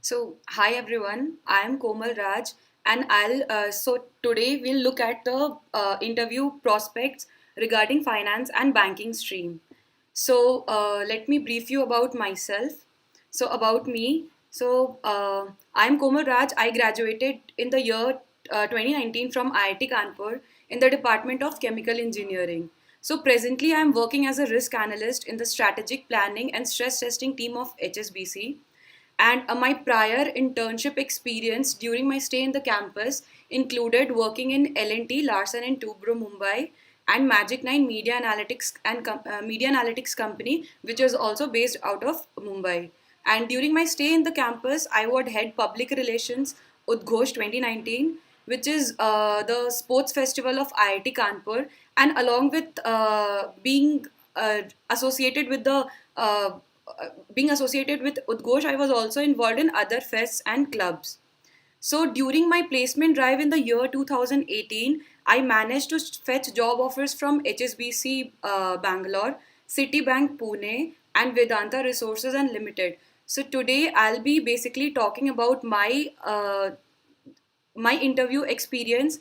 Hi everyone, I am Komal Raj, and today we'll look at the interview prospects regarding finance and banking stream. Let me brief you about myself. About me. I'm Komal Raj. I graduated in the year 2019 from IIT Kanpur in the Department of Chemical Engineering. So, presently, I'm working as a risk analyst in the strategic planning and stress testing team of HSBC. And my prior internship experience during my stay in the campus included working in L&T, Larsen and Toubro, Mumbai, and Magic 9 Media Analytics company, which is also based out of Mumbai. And during my stay in the campus, I would head public relations Udghosh 2019, which is the sports festival of IIT Kanpur, and along with being associated with the being associated with Udghosh, I was also involved in other fests and clubs. So during my placement drive in the year 2018, I managed to fetch job offers from HSBC Bangalore, Citibank Pune, and Vedanta Resources and Limited. So today I'll be basically talking about my interview experience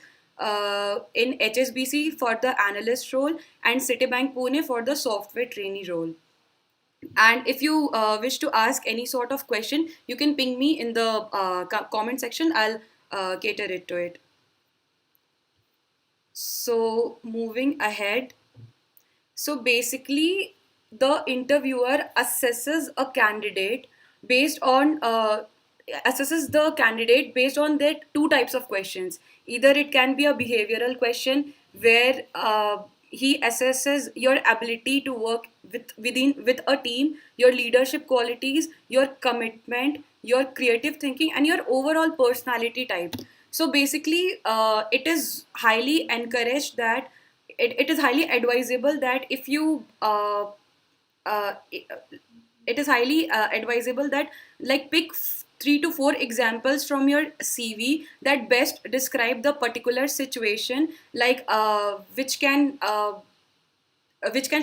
in HSBC for the analyst role and Citibank Pune for the software trainee role. And if you wish to ask any sort of question, you can ping me in the comment section. I'll cater it to it. So, moving ahead. So, basically, the interviewer based on assesses the candidate based on their two types of questions. Either it can be a behavioral question where he assesses your ability to work with a team, your leadership qualities, your commitment, your creative thinking, and your overall personality type. So basically, it is highly encouraged that it is highly advisable that if you uh, it is highly advisable that like pick 3 to 4 examples from your CV that best describe the particular situation, like which can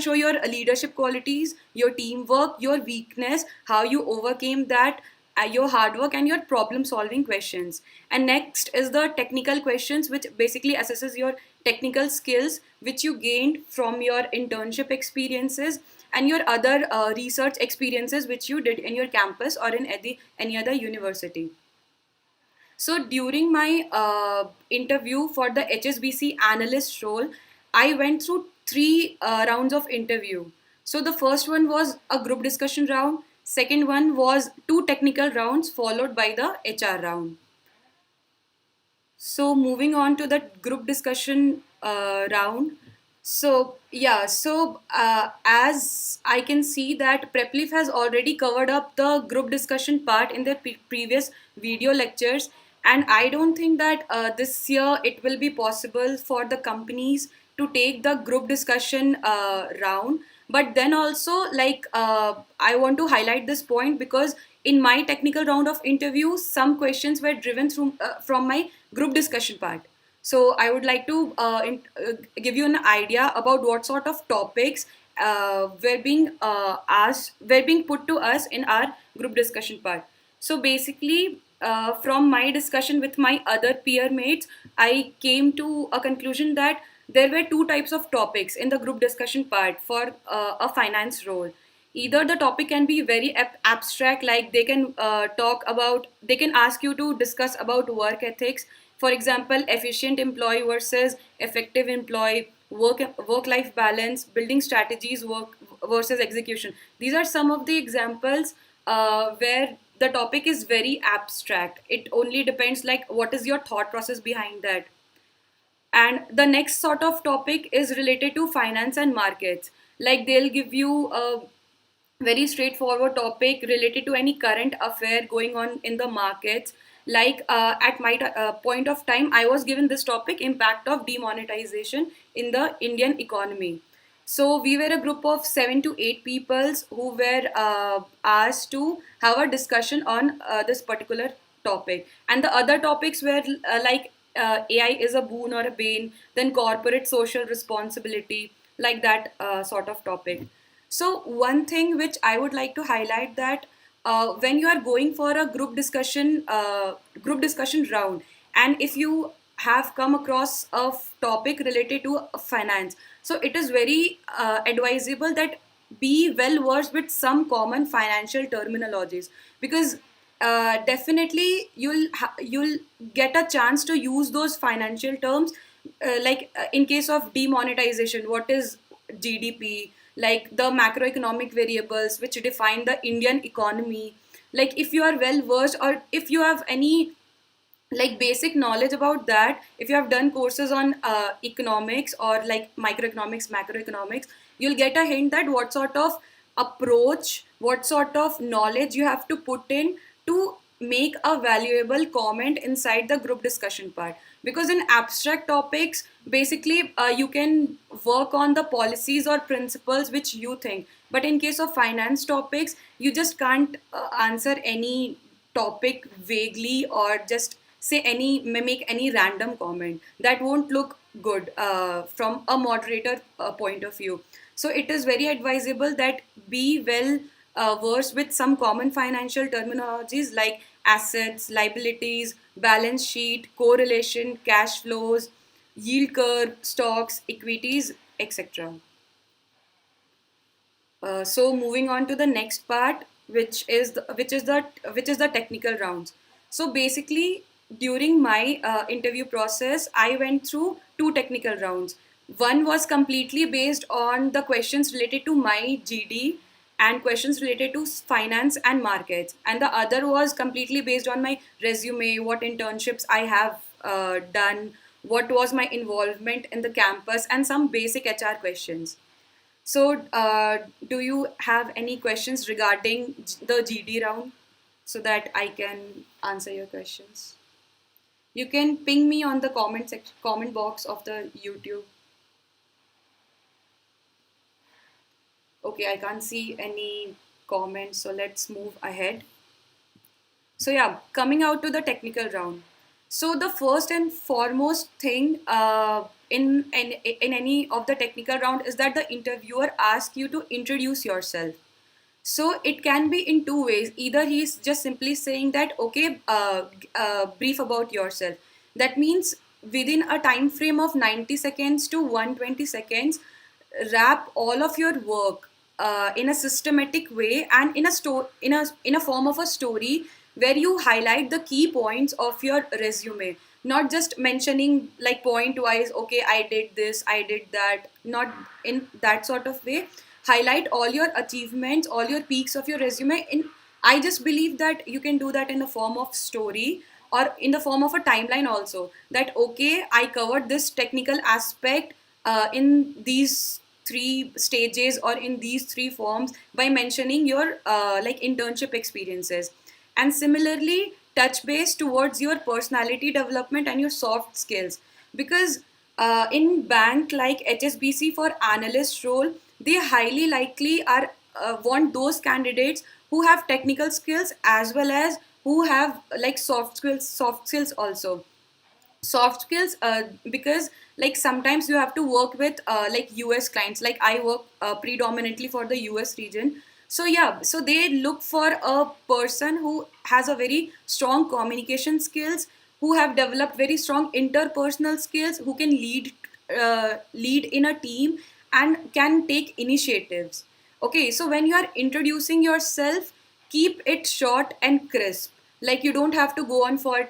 show your leadership qualities, your teamwork, your weakness, how you overcame that, your hard work, and your problem solving questions. And next is the technical questions, which basically assesses your technical skills which you gained from your internship experiences and your other research experiences which you did in your campus or in any other university. So during my interview for the HSBC analyst role, I went through three rounds of interview. So the first one was a group discussion round. Second one was two technical rounds followed by the HR round. So moving on to the group discussion round. As I can see that Preplief has already covered up the group discussion part in their previous video lectures, and I don't think that this year it will be possible for the companies to take the group discussion round. But then also, I want to highlight this point because in my technical round of interview, some questions were driven through from my group discussion part. So I would like to give you an idea about what sort of topics were being put to us in our group discussion part. So basically, from my discussion with my other peer mates, I came to a conclusion that there were two types of topics in the group discussion part for a finance role. Either the topic can be very abstract, like they can ask you to discuss about work ethics, for example, efficient employee versus effective employee, work life balance, building strategies, work versus execution. These are some of the examples where the topic is very abstract. It only depends like what is your thought process behind that. And the next sort of topic is related to finance and markets. Like they'll give you a very straightforward topic related to any current affair going on in the markets. Like at my point of time, I was given this topic, impact of demonetization in the Indian economy. So we were a group of 7 to 8 people who were asked to have a discussion on this particular topic. And the other topics were AI is a boon or a bane, then corporate social responsibility, like that sort of topic. So one thing which I would like to highlight that when you are going for a group discussion round, and if you have come across a topic related to finance, so it is very advisable that be well versed with some common financial terminologies, because definitely you'll get a chance to use those financial terms, in case of demonetization, what is GDP, like the macroeconomic variables which define the Indian economy. Like if you are well versed, or if you have any like basic knowledge about that, if you have done courses on economics or like microeconomics, macroeconomics, you'll get a hint that what sort of approach, what sort of knowledge you have to put in to make a valuable comment inside the group discussion part. Because in abstract topics, basically you can work on the policies or principles which you think, but in case of finance topics, you just can't answer any topic vaguely, or just say any make any random comment that won't look good from a moderator point of view. So it is very advisable that be well versed with some common financial terminologies like assets, liabilities, balance sheet, correlation, cash flows, yield curve, stocks, equities, etc. So moving on to the next part, which is the technical rounds. So basically, during my interview process, I went through two technical rounds. One was completely based on the questions related to my GD and questions related to finance and markets, and the other was completely based on my resume, what internships I have done, what was my involvement in the campus, and some basic HR questions. So, do you have any questions regarding the GD round so that I can answer your questions? You can ping me on the comment box of the YouTube. Okay, I can't see any comments, so let's move ahead. So yeah, coming out to the technical round. So the first and foremost thing in any of the technical round is that the interviewer asks you to introduce yourself. So it can be in two ways. Either he's just simply saying that, okay, brief about yourself. That means within a time frame of 90 seconds to 120 seconds, wrap all of your work in a systematic way and in a form of a story where you highlight the key points of your resume, not just mentioning like point wise, okay, I did this, I did that, not in that sort of way. Highlight all your achievements, all your peaks of your resume. In I just believe that you can do that in the form of story or in the form of a timeline also, that okay, I covered this technical aspect in these three stages or in these three forms by mentioning your like internship experiences. And similarly, touch base towards your personality development and your soft skills, because in bank like HSBC for analyst role, they highly likely are want those candidates who have technical skills as well as who have like soft skills also. Soft skills, because like sometimes you have to work with like US clients, like I work predominantly for the US region. So yeah, so they look for a person who has a very strong communication skills, who have developed very strong interpersonal skills, who can lead in a team and can take initiatives. Okay, so when you are introducing yourself, keep it short and crisp. Like you don't have to go on for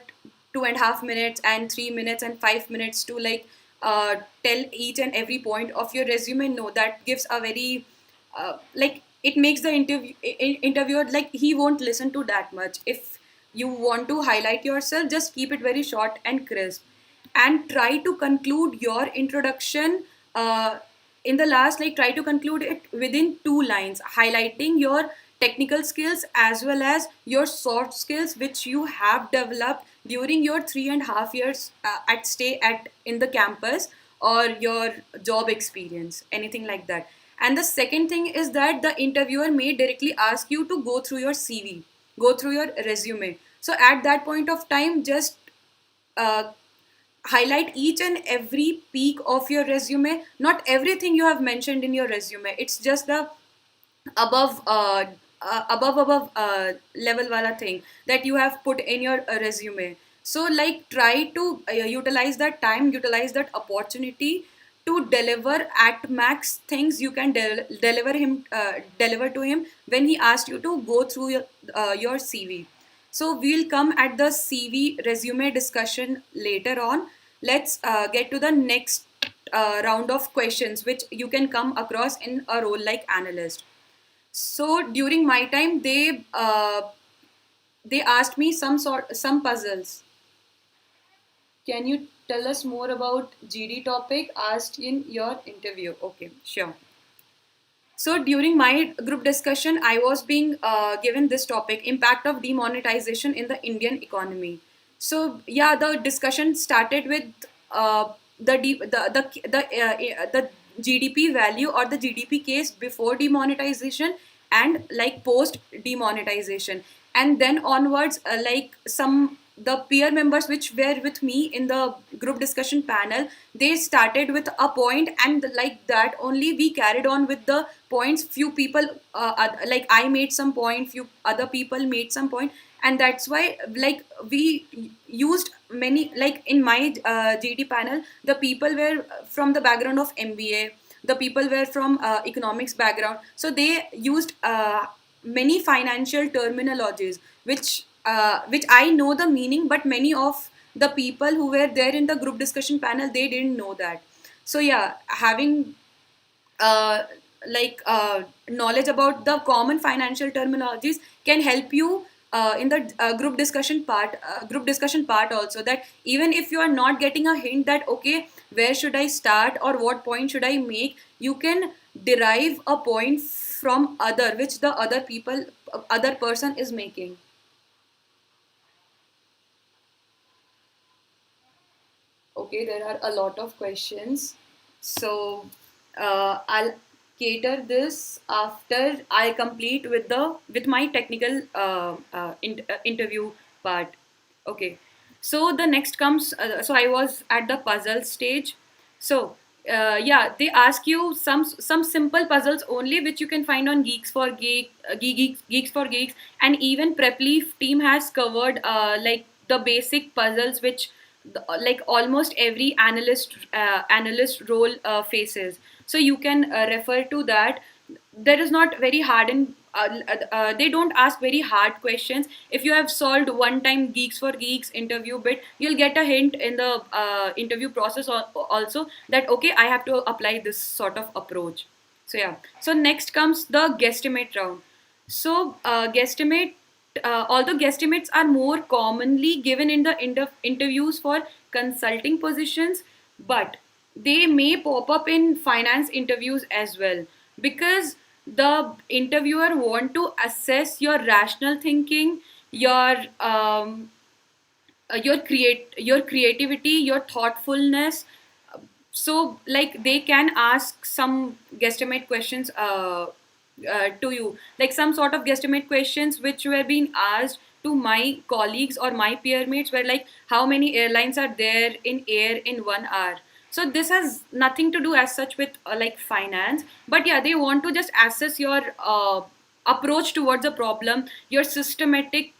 2.5 minutes and 3 minutes and 5 minutes to like tell each and every point of your resume. No, that gives a very like it makes the interviewer like he won't listen to that much. If you want to highlight yourself, just keep it very short and crisp, and try to conclude your introduction in the last, like try to conclude it within 2 lines, highlighting your technical skills as well as your soft skills which you have developed during your 3.5 years at stay at in the campus, or your job experience, anything like that. And the second thing is that the interviewer may directly ask you to go through your CV, go through your resume. So at that point of time, just uh, highlight each and every peak of your resume. Not everything you have mentioned in your resume, it's just the above above level wala thing that you have put in your resume. So like try to utilize that time, utilize that opportunity to deliver at max things you can deliver to him when he asked you to go through your CV. So we'll come at the CV resume discussion later on. Let's get to the next round of questions which you can come across in a role like analyst. So during my time, they asked me some puzzles. Can you tell us more about GD topic asked in your interview? Okay, sure. So during my group discussion, I was being given this topic: impact of demonetization in the Indian economy. So yeah, the discussion started with the GDP value or the GDP case before demonetization and like post demonetization, and then onwards, like some the peer members which were with me in the group discussion panel, they started with a point, and like that only we carried on with the points. Few people like I made some point, few other people made some point, and that's why like we used many, like in my GD panel, the people were from the background of MBA, the people were from economics background, so they used many financial terminologies which I know the meaning, but many of the people who were there in the group discussion panel, they didn't know that. So yeah, having uh, knowledge about the common financial terminologies can help you in the group discussion part also, that even if you are not getting a hint that okay, where should I start or what point should I make, you can derive a point from other which the other person is making. Okay, there are a lot of questions. So I'll cater this after I complete with my technical interview part. Okay. So the next comes. So I was at the puzzle stage. So yeah, they ask you some simple puzzles only, which you can find on Geeks for Geeks, and even Prepleaf team has covered like the basic puzzles which like almost every analyst role faces. So you can refer to that. There is not very hard and they don't ask very hard questions. If you have solved one time Geeks for Geeks interview bit, you'll get a hint in the interview process also, that okay, I have to apply this sort of approach. So yeah, so next comes the guesstimate round. So although guesstimates are more commonly given in the interviews for consulting positions, but they may pop up in finance interviews as well, because the interviewer want to assess your rational thinking, your your creativity, your thoughtfulness. So like they can ask some guesstimate questions to you, like some sort of guesstimate questions which were being asked to my colleagues or my peer mates were like, how many airlines are there in air in 1 hour? So this has nothing to do as such with like finance, but yeah, they want to just assess your approach towards a problem, your systematic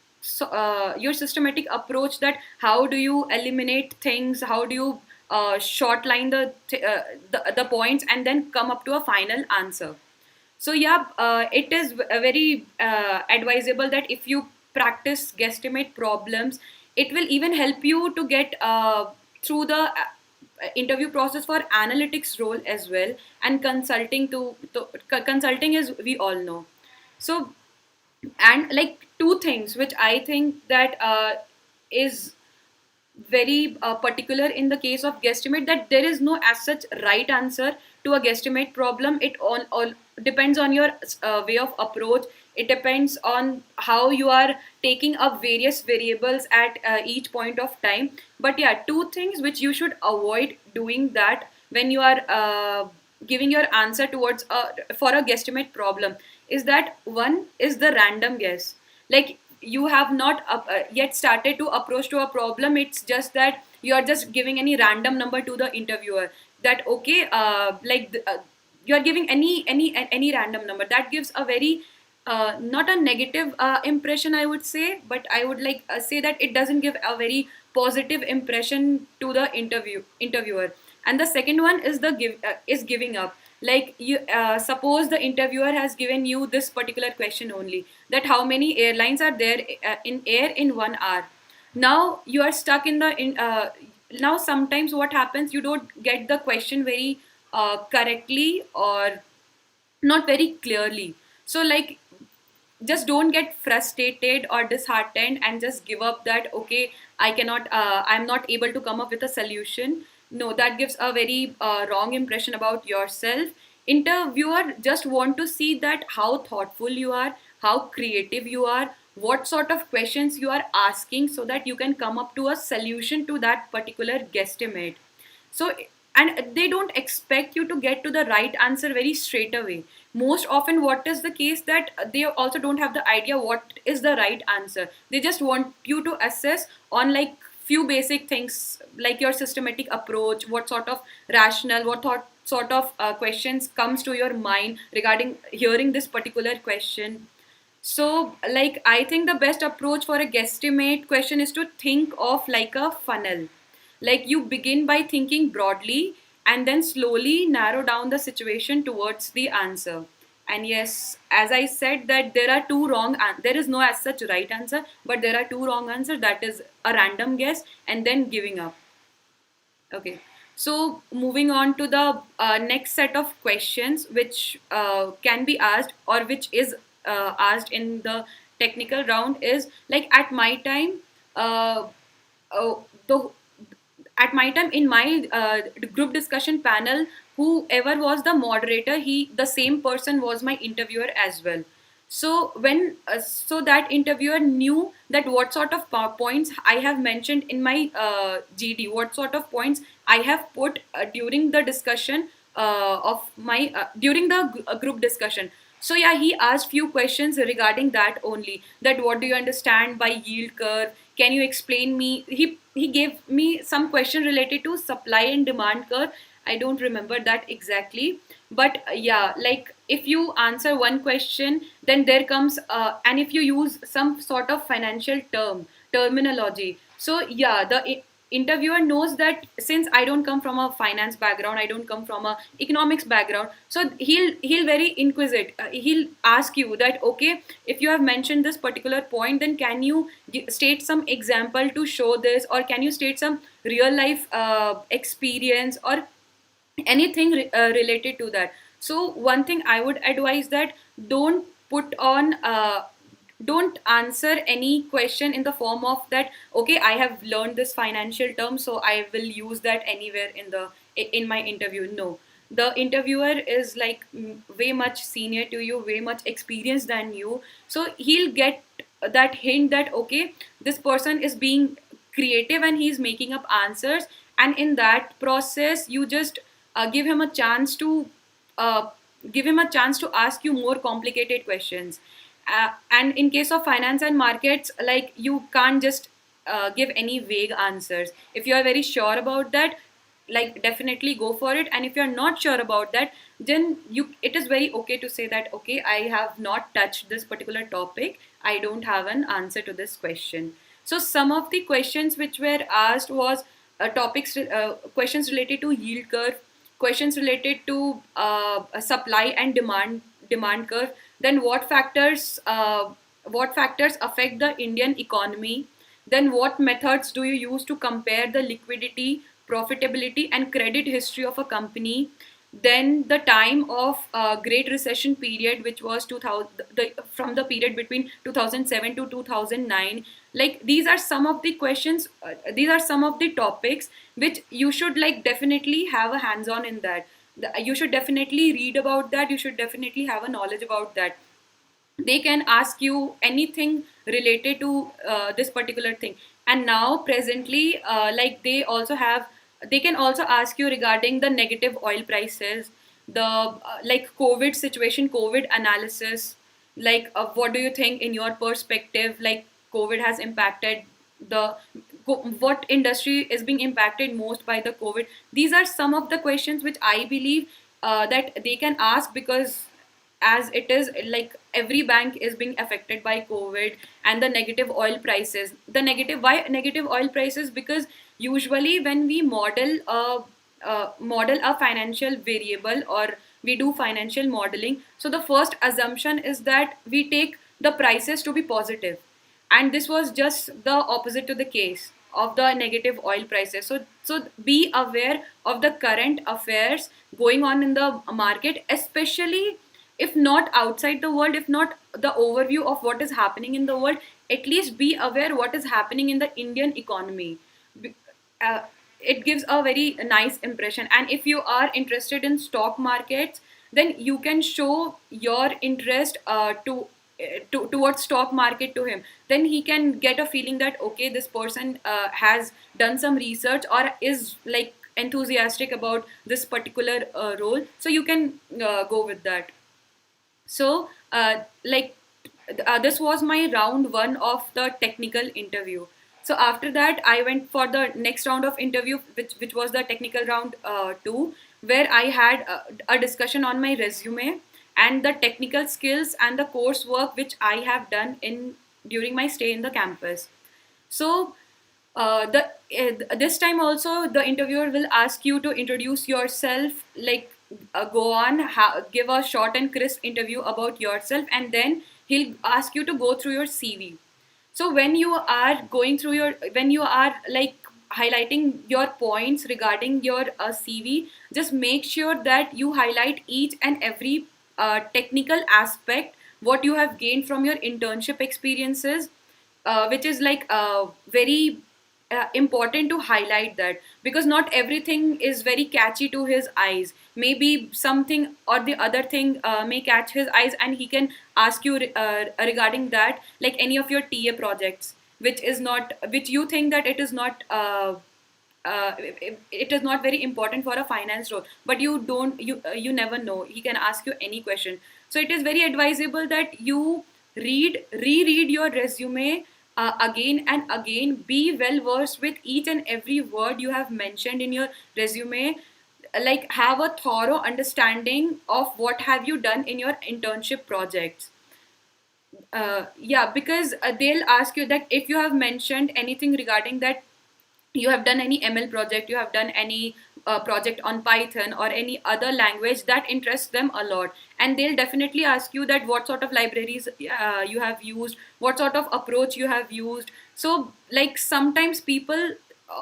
approach, that how do you eliminate things, how do you shortline the points and then come up to a final answer. So yeah, it is very advisable that if you practice guesstimate problems, it will even help you to get through the interview process for analytics role as well, and consulting is, we all know. So, and like two things which I think that is very particular in the case of guesstimate, that there is no as such right answer to a guesstimate problem. It all depends on your way of approach. It depends on how you are taking up various variables at each point of time. But yeah, two things which you should avoid doing that when you are giving your answer towards for a guesstimate problem is that one is the random guess. Like you have not yet started to approach to a problem, it's just that you are just giving any random number to the interviewer, that okay, you are giving any random number that gives a very not a negative impression, I would say, but I would like say that it doesn't give a very positive impression to the interviewer. And the second one is is giving up. Like you suppose the interviewer has given you this particular question only, that how many airlines are there in air in 1 hour. Now you are stuck in the now sometimes what happens, you don't get the question very correctly or not very clearly. So like, just don't get frustrated or disheartened and just give up that okay, I'm not able to come up with a solution. No, that gives a very wrong impression about yourself. Interviewer just want to see that how thoughtful you are, how creative you are, what sort of questions you are asking, so that you can come up to a solution to that particular guesstimate. So, and they don't expect you to get to the right answer very straight away. Most often what is the case, that they also don't have the idea what is the right answer. They just want you to assess on like few basic things, like your systematic approach, what sort of rational, sort of questions comes to your mind regarding hearing this particular question. So, like, I think the best approach for a guesstimate question is to think of like a funnel. Like, you begin by thinking broadly and then slowly narrow down the situation towards the answer. And yes, as I said, that there are two wrong, there is no as such right answer, but there are two wrong answers. That is a random guess and then giving up. Okay, so moving on to the next set of questions, which can be asked or which is asked in the technical round, is like, uh, the at my time in my group discussion panel, whoever was the moderator, he the same person was my interviewer as well. So when so that interviewer knew that what sort of points I have mentioned in my GD, what sort of points I have put during the discussion of my during the group discussion. So yeah, he asked few questions regarding that only, that what do you understand by yield curve, can you explain me. He gave me some question related to supply and demand curve. I don't remember that exactly, but yeah, like if you answer one question, then there comes and if you use some sort of financial terminology, so yeah, the interviewer knows that since I don't come from a finance background, I don't come from a economics background, so he'll very inquisitive, he'll ask you that okay, if you have mentioned this particular point, then can you state some example to show this, or can you state some real life experience or anything related to that. So one thing I would advise, that don't put on don't answer any question in the form of that okay, I have learned this financial term, so I will use that anywhere in my interview. No, the interviewer is like way much senior to you, way much experienced than you, so he'll get that hint that okay, this person is being creative and he's making up answers, and in that process you just give him a chance to uh, ask you more complicated questions. And in case of finance and markets, like you can't just give any vague answers. If you are very sure about that, like definitely go for it, and if you're not sure about that, then it is very okay to say that okay, I have not touched this particular topic, I don't have an answer to this question. So some of the questions which were asked was questions related to yield curve, questions related to supply and demand curve, then what factors affect the Indian economy, then what methods do you use to compare the liquidity, profitability and credit history of a company, then the time of great recession period, which was 2000, from the period between 2007 to 2009. Like these are some of the questions, these are some of the topics which you should like definitely have a hands on in that. You should definitely read about that, you should definitely have a knowledge about that. They can ask you anything related to this particular thing. And now presently like they can also ask you regarding the negative oil prices, the like COVID situation, COVID analysis, like what do you think in your perspective, like COVID has impacted the what industry is being impacted most by the COVID. These are some of the questions which I believe that they can ask, because as it is like every bank is being affected by COVID and the negative oil prices. The negative, why negative oil prices? Because usually when we model a financial variable, or we do financial modeling, so the first assumption is that we take the prices to be positive, and this was just the opposite to the case of the negative oil prices. So be aware of the current affairs going on in the market, especially if not outside the world, if not the overview of what is happening in the world, at least be aware what is happening in the Indian economy. Be- uh, it gives a very nice impression. And if you are interested in stock markets, then you can show your interest towards stock market to him. Then he can get a feeling that okay, this person has done some research or is like enthusiastic about this particular role, so you can go with that. So, this was my round one of the technical interview. So after that, I went for the next round of interview, which was the technical round two, where I had a discussion on my resume and the technical skills and the coursework which I have done in during my stay in the campus. So the this time also the interviewer will ask you to introduce yourself, like go on, give a short and crisp interview about yourself, and then he'll ask you to go through your CV. So when you are going through your, when you are like highlighting your points regarding your CV, just make sure that you highlight each and every technical aspect what you have gained from your internship experiences, which is like very important to highlight that, because not everything is very catchy to his eyes. Maybe something or the other thing may catch his eyes, and he can ask you regarding that, like any of your TA projects, which is not, which you think that it is not it is not very important for a finance role, but you don't, you never know, he can ask you any question. So it is very advisable that you reread your resume again and again. Be well versed with each and every word you have mentioned in your resume. Like have a thorough understanding of what have you done in your internship projects. Yeah, because they'll ask you that if you have mentioned anything regarding that, you have done any ML project, you have done any project on Python or any other language that interests them a lot, and they'll definitely ask you that what sort of libraries you have used, what sort of approach you have used. So like sometimes people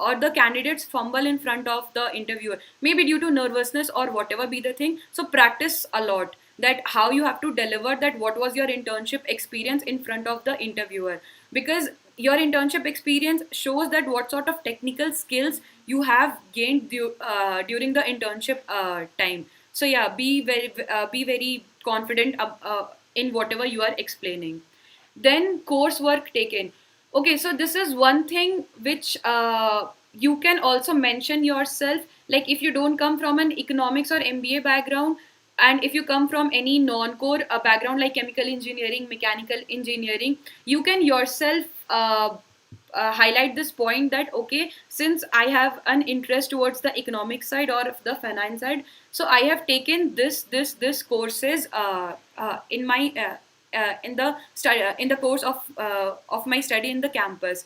or the candidates fumble in front of the interviewer, maybe due to nervousness or whatever be the thing. So practice a lot that how you have to deliver that what was your internship experience in front of the interviewer, because your internship experience shows that what sort of technical skills you have gained during the internship time. So yeah, be very confident in whatever you are explaining. Then coursework taken. Okay, so this is one thing which you can also mention yourself. Like if you don't come from an economics or MBA background, and if you come from any non-core background like chemical engineering, mechanical engineering, you can yourself highlight this point that okay, since I have an interest towards the economic side or the finance side, so I have taken this courses in my in the course of my study in the campus.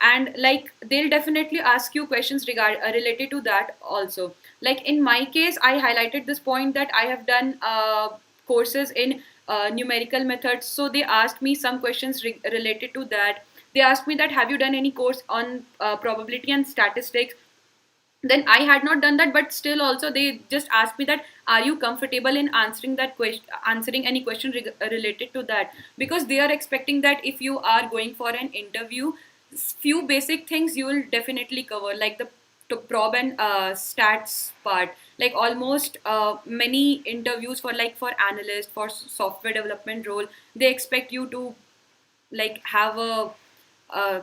And like they'll definitely ask you questions related to that also. Like in my case, I highlighted this point that I have done courses in numerical methods, so they asked me some questions related to that. They asked me that have you done any course on probability and statistics. Then I had not done that, but still also they just asked me that are you comfortable in answering that question, answering any question related to that, because they are expecting that if you are going for an interview, few basic things you will definitely cover, like the to prob and stats part. Like almost many interviews for like for analyst, for software development role, they expect you to like uh,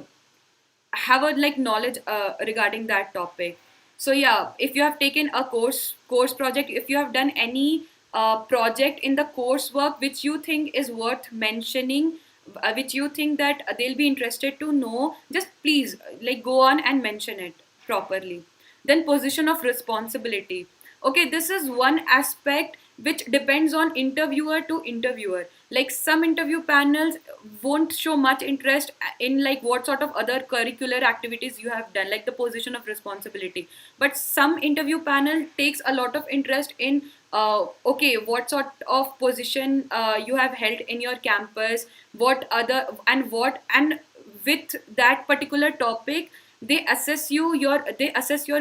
have a like knowledge regarding that topic. So yeah, if you have taken a course project, if you have done any project in the coursework which you think is worth mentioning, which you think that they'll be interested to know, just please like go on and mention it properly. Then position of responsibility. Okay, this is one aspect which depends on interviewer to interviewer. Like some interview panels won't show much interest in like what sort of other curricular activities you have done, like the position of responsibility, but some interview panel takes a lot of interest in okay, what sort of position you have held in your campus, what other and what and with that particular topic they assess your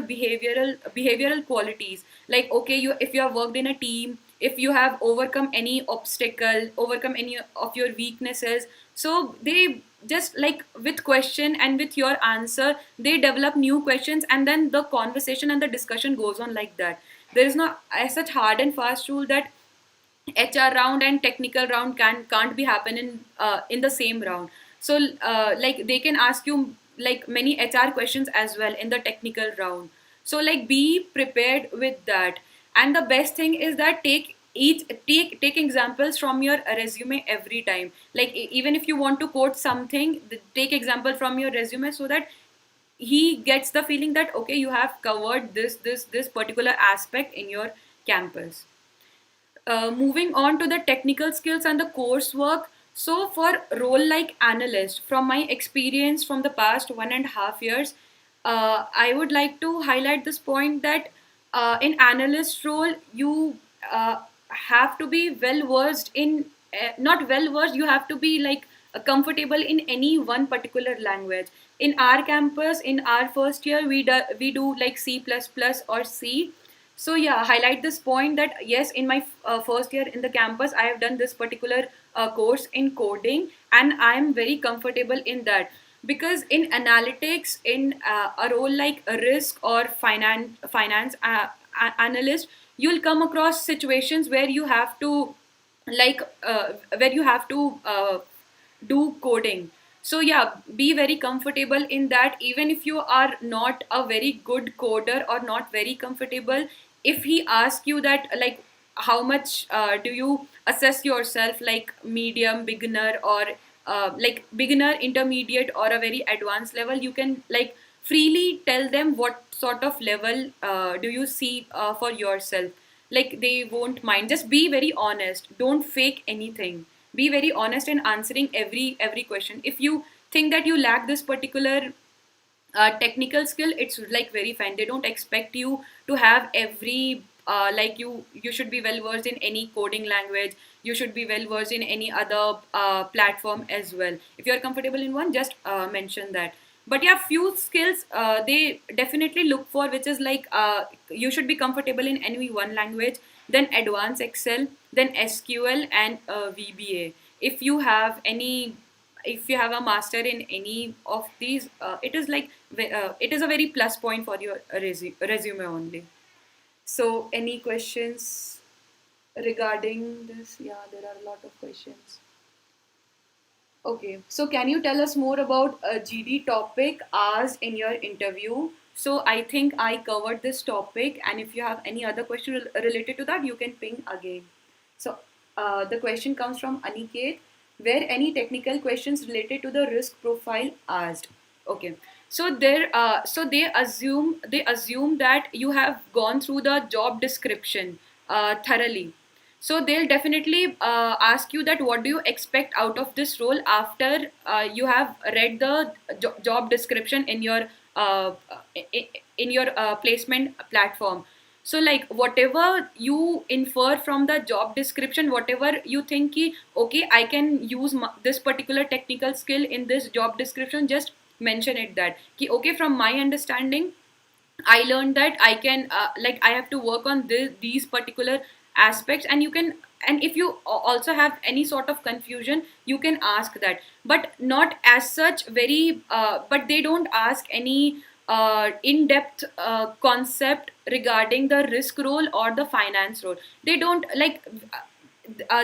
behavioral qualities. Like okay, you if you have worked in a team, if you have overcome any obstacle, overcome any of your weaknesses, so they just like with question and with your answer they develop new questions, and then the conversation and the discussion goes on like that. There is no as such hard and fast rule that HR round and technical round can't be happen in the same round. So like they can ask you like many HR questions as well in the technical round. So like be prepared with that. And the best thing is that take examples from your resume every time. Like even if you want to quote something, take example from your resume so that he gets the feeling that okay, you have covered this particular aspect in your campus. Moving on to the technical skills and the coursework. So, for role like analyst, from my experience from the past 1.5 years, I would like to highlight this point that in analyst role, you have to be well versed in, not well versed, you have to be like comfortable in any one particular language. In our campus, in our first year, we do like C++ or C. So yeah, highlight this point that yes, in my first year in the campus I have done this particular course in coding, and I am very comfortable in that. Because in analytics, in a role like a risk or finance analyst, you'll come across situations where you have to like where you have to do coding. So yeah, be very comfortable in that. Even if you are not a very good coder or not very comfortable, if he asks you that like how much do you assess yourself, like medium, beginner, or like beginner, intermediate, or a very advanced level, you can like freely tell them what sort of level do you see for yourself. Like they won't mind. Just be very honest, don't fake anything. Be very honest in answering every question. If you think that you lack this particular technical skill, it's like very fine. They don't expect you to have every like you should be well versed in any coding language, you should be well versed in any other platform as well. If you're comfortable in one, just mention that. But yeah, few skills they definitely look for, which is like you should be comfortable in any one language, then advanced Excel, then SQL, and VBA. If you have any, if you have a master in any of these, it is like it is a very plus point for your resume only. So any questions regarding this? Yeah, there are a lot of questions. Okay, so can you tell us more about a GD topic asked in your interview? So I think I covered this topic, and if you have any other question related to that, you can ping again. So the question comes from Aniket. Were any technical questions related to the risk profile asked? Okay, so they assume that you have gone through the job description thoroughly. So they'll definitely ask you that what do you expect out of this role after you have read the job description in your in your placement platform. So like whatever you infer from the job description, whatever you think ki, okay, I can use this particular technical skill in this job description, just mention it that ki, okay, from my understanding I learned that I can like I have to work on these particular aspects. And you can, and if you also have any sort of confusion, you can ask that, but not as such very but they don't ask any in-depth concept regarding the risk role or the finance role. They don't like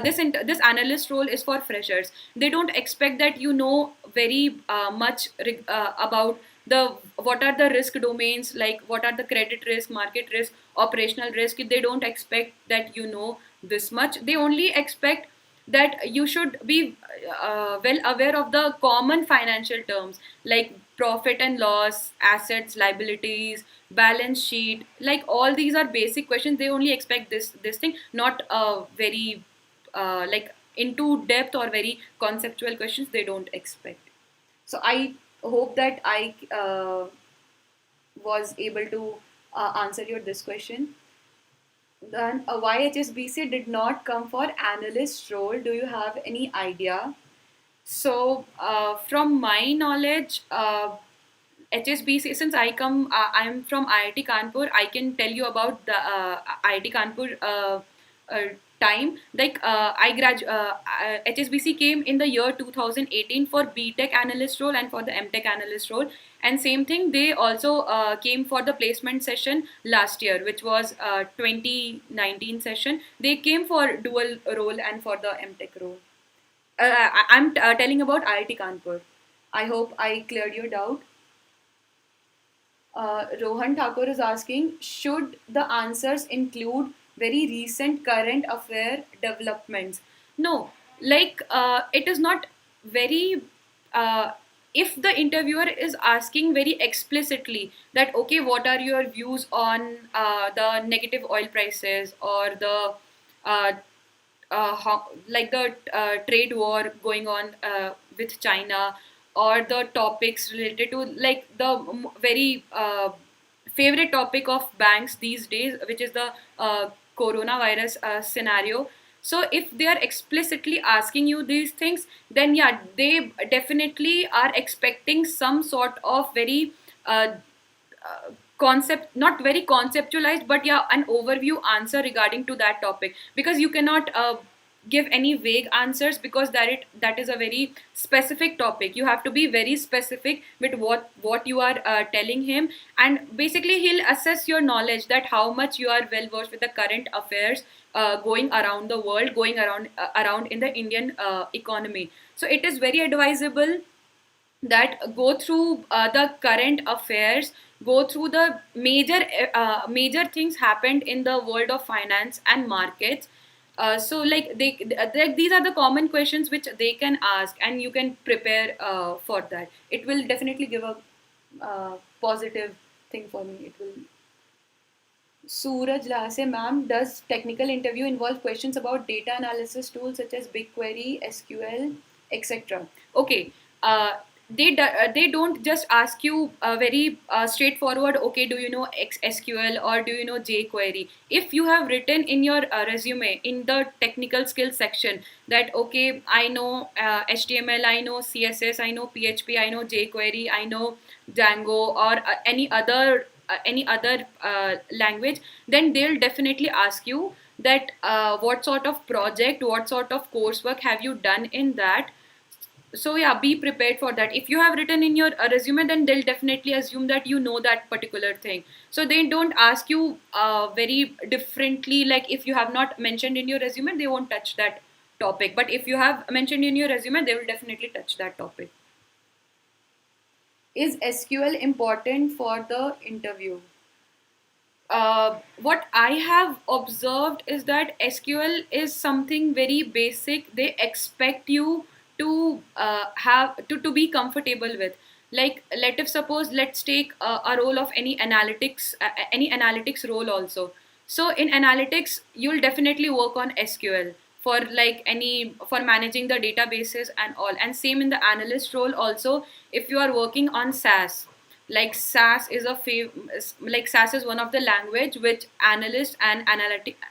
this analyst role is for freshers. They don't expect that you know very much about the what are the risk domains, like what are the credit risk, market risk, operational risk. They don't expect that you know this much. They only expect that you should be well aware of the common financial terms, like profit and loss, assets, liabilities, balance sheet. Like all these are basic questions. They only expect this thing, not very like into depth or very conceptual questions. They don't expect. So I hope that I was able to answer your this question. Then why HSBC did not come for analyst role? Do you have any idea? So, from my knowledge, HSBC, since I'm from IIT Kanpur, I can tell you about the IIT Kanpur uh, time. Like, HSBC came in the year 2018 for BTech analyst role and for the MTech analyst role. And same thing, they also came for the placement session last year, which was 2019 session. They came for dual role and for the MTech role. I'm telling about IIT Kanpur. I hope I cleared your doubt. Rohan Thakur is asking, should the answers include very recent current affair developments? No, like it is not very. If the interviewer is asking very explicitly that, okay, what are your views on the negative oil prices or the uh, like the trade war going on with China, or the topics related to like the very favorite topic of banks these days, which is the coronavirus scenario. So if they are explicitly asking you these things, then yeah, they definitely are expecting some sort of very concept, not very conceptualized, but yeah, an overview answer regarding to that topic, because you cannot give any vague answers, because that is a very specific topic. You have to be very specific with what you are telling him, and basically he'll assess your knowledge, that how much you are well versed with the current affairs going around the world, going around in the Indian economy. So it is very advisable that go through the current affairs, go through the major things happened in the world of finance and markets. So like these are the common questions which they can ask, and you can prepare for that. It will definitely give a positive thing for me. It will. Suraj Lase, ma'am, does technical interview involve questions about data analysis tools such as BigQuery, SQL, etc.? Okay, they don't just ask you very straightforward. Okay, do you know SQL or do you know jQuery? If you have written in your resume in the technical skills section that okay, I know HTML, I know CSS, I know PHP, I know jQuery, I know Django, or any other language, then they'll definitely ask you that what sort of project, what sort of coursework have you done in that. So yeah, be prepared for that. If you have written in your resume, then they'll definitely assume that you know that particular thing. So they don't ask you very differently. Like if you have not mentioned in your resume, they won't touch that topic, but if you have mentioned in your resume, they will definitely touch that topic. Is SQL important for the interview? What I have observed is that SQL is something very basic. They expect you to to be comfortable with. Like let if suppose let's take a role of any analytics role also. So in analytics, you'll definitely work on SQL for like any for managing the databases and all. And same in the analyst role also. If you are working on SAS, like SAS is like SAS is one of the language which analyst and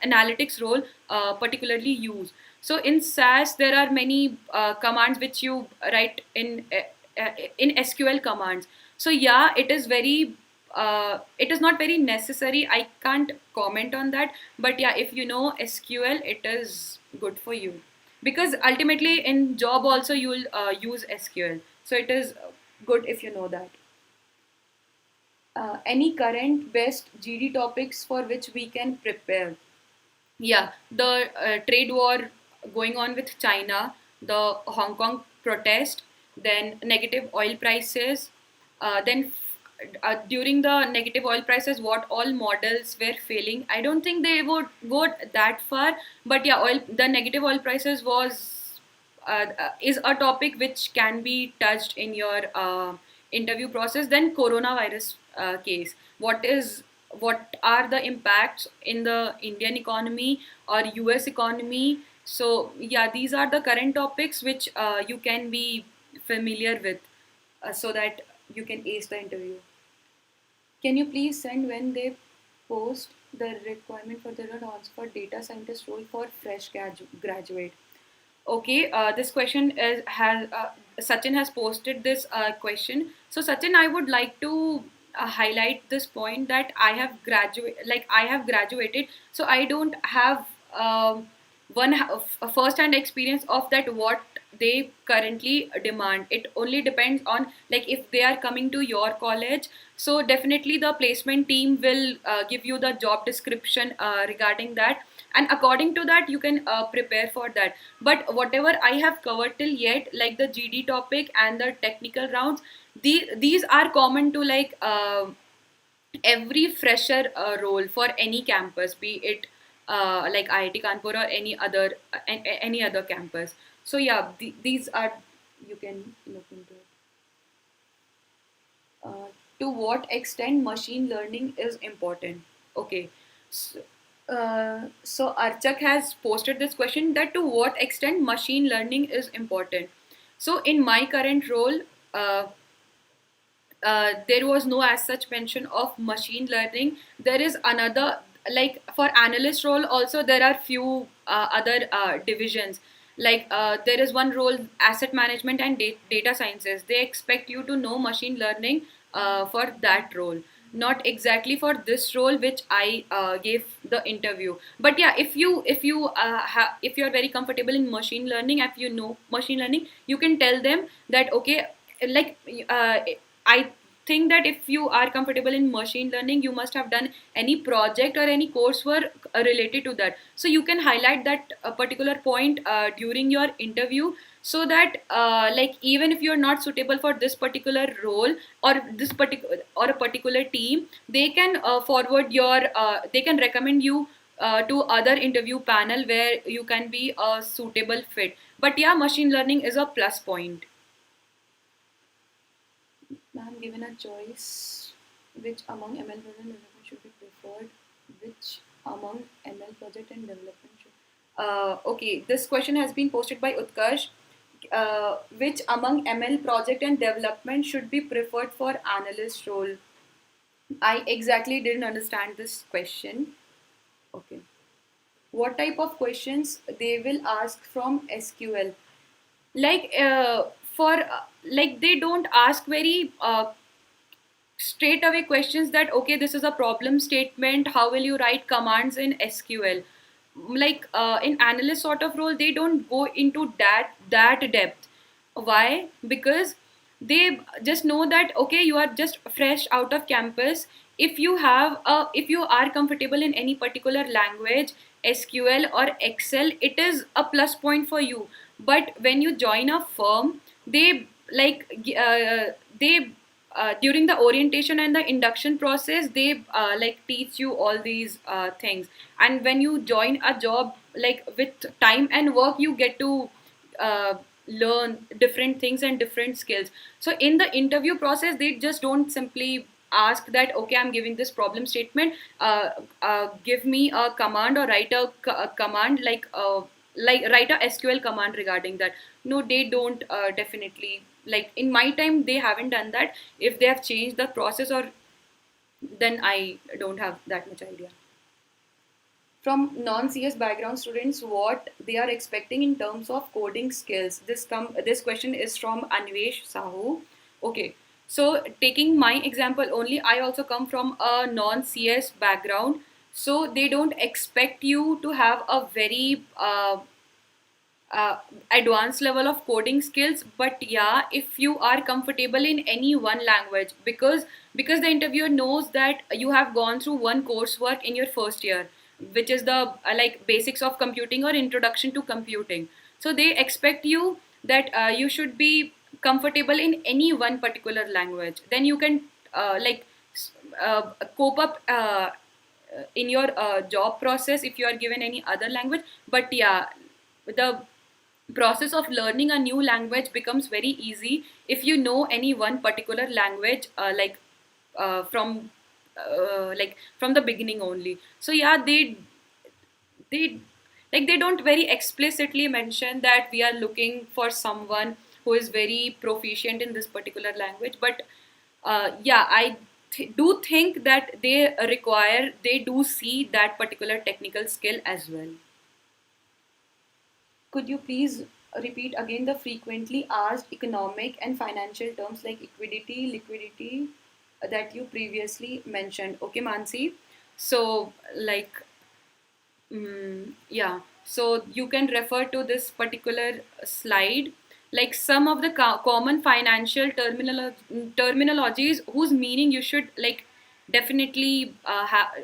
analytics role particularly use. So in SAS there are many commands which you write in SQL commands. So yeah, it is not very necessary. I can't comment on that, but yeah, if you know SQL, it is good for you, because ultimately in job also you will use SQL. So it is good if you know that. Any current best GD topics for which we can prepare? Yeah, the trade war going on with China, the Hong Kong protest, then negative oil prices, then during the negative oil prices, what all models were failing. I don't think they would go that far, but yeah, the negative oil prices was is a topic which can be touched in your interview process, then coronavirus case. What are the impacts in the Indian economy or US economy? So yeah, these are the current topics which you can be familiar with, so that you can ace the interview. Can you please send when they post the requirement for the transfer data scientist role for fresh graduate? Okay, this question is has Sachin has posted this question. So Sachin, I would like to highlight this point that I have graduated, so I don't have a first-hand experience of that what they currently demand. It only depends on, like, if they are coming to your college, so definitely the placement team will give you the job description regarding that, and according to that you can prepare for that. But whatever I have covered till yet, like the GD topic and the technical rounds, these are common to, like, every fresher role for any campus, be it like IIT Kanpur or any other campus. So yeah, these are, you can look into it. uh, to what extent machine learning is important? Okay, so, so Archak has posted this question, that to what extent machine learning is important. So in my current role, uh, there was no as such mention of machine learning. There is another, like for analyst role also there are few other divisions. Like there is one role, asset management and data sciences. They expect you to know machine learning for that role, not exactly for this role which I gave the interview. But yeah, if you are very comfortable in machine learning, if you know machine learning, you can tell them that okay, like I think that if you are comfortable in machine learning, you must have done any project or any coursework related to that. So you can highlight that particular point during your interview, so that like even if you are not suitable for this particular role or this particular or a particular team, they can they can recommend you to other interview panel where you can be a suitable fit. But yeah, machine learning is a plus point. Ma'am, given a choice, which among ML project and development should be preferred? Which among ML project and development should? Okay, this question has been posted by Utkarsh. Which among ML project and development should be preferred for analyst role? I exactly didn't understand this question. Okay. What type of questions they will ask from SQL? Like for like they don't ask very straight away questions that okay, this is a problem statement, how will you write commands in SQL. Like in analyst sort of role, they don't go into that depth. Why? Because they just know that okay, you are just fresh out of campus. If you are comfortable in any particular language, SQL or Excel, it is a plus point for you. But when you join a firm, they like they during the orientation and the induction process, they like teach you all these things. And when you join a job, like with time and work, you get to uh, learn different things and different skills. So in the interview process, they just don't simply ask that okay, I'm giving this problem statement, give me a command or write a command, like write a SQL command regarding that. No, they don't definitely, like in my time they haven't done that. If they have changed the process, or then I don't have that much idea. From non-CS background students, what they are expecting in terms of coding skills? This question is from Anvesh Sahu. Okay, so taking my example only, I also come from a non-CS background. So they don't expect you to have a very advanced level of coding skills. But yeah, if you are comfortable in any one language, because the interviewer knows that you have gone through one coursework in your first year, which is the like basics of computing or introduction to computing. So they expect you that you should be comfortable in any one particular language, then you can cope up in your job process if you are given any other language. But yeah, the process of learning a new language becomes very easy if you know any one particular language, from the beginning only. So yeah, they they don't very explicitly mention that we are looking for someone who is very proficient in this particular language, but yeah, do think that they do see that particular technical skill as well. Could you please repeat again the frequently asked economic and financial terms like equity, liquidity, that you previously mentioned? Okay, Mansi. So, yeah, so you can refer to this particular slide, like some of the common financial terminologies whose meaning you should definitely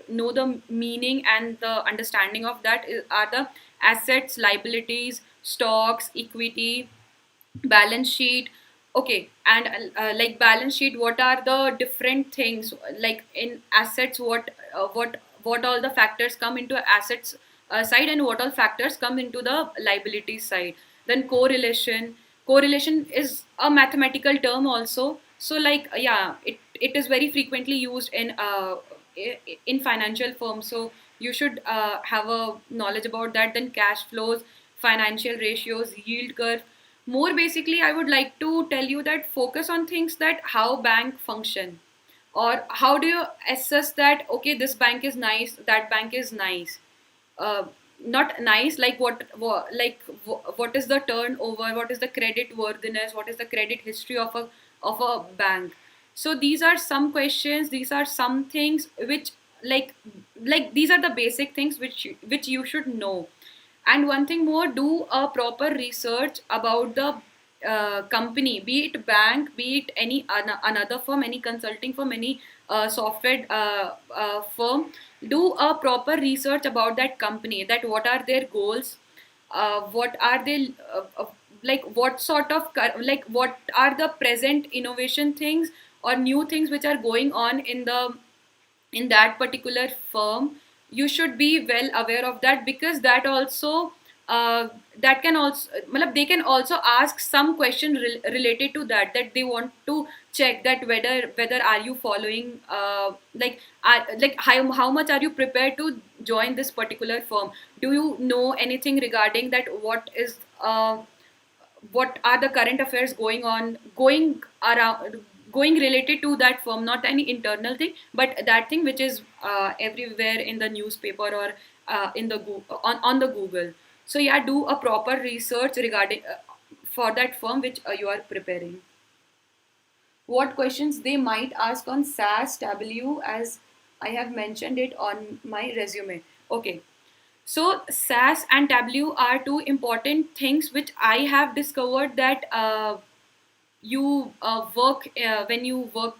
know the meaning and the understanding of that are the assets, liabilities, stocks, equity, balance sheet. Okay, and balance sheet, what are the different things, like in assets, what all the factors come into assets side, and what all factors come into the liabilities side. Then correlation is a mathematical term also. So yeah, it is very frequently used in financial firms, so you should have a knowledge about that. Then cash flows, financial ratios, yield curve. More basically, I would like to tell you that focus on things that how bank function, or how do you assess that okay, this bank is nice, that bank is nice. uh, Not nice, like what is the turnover, what is the credit worthiness, what is the credit history of a bank. So these are some questions, these are some things which like these are the basic things which you should know. And one thing more, do a proper research about the company, be it bank, be it any another firm, any consulting firm, any software firm. Do a proper research about that company, that what are their goals, what are they what sort of what are the present innovation things or new things which are going on in that particular firm. You should be well aware of that, because that also that can also matlab, they can also ask some question related to that, that they want to check that whether are you following how much are you prepared to join this particular firm. Do you know anything regarding that, what are the current affairs going around, going related to that firm, not any internal thing, but that thing which is everywhere in the newspaper, or in the on the Google. So yeah, do a proper research regarding for that firm which you are preparing. What questions they might ask on SAS W, as I have mentioned it on my resume. Okay, so SAS and W are two important things which I have discovered that you work when you work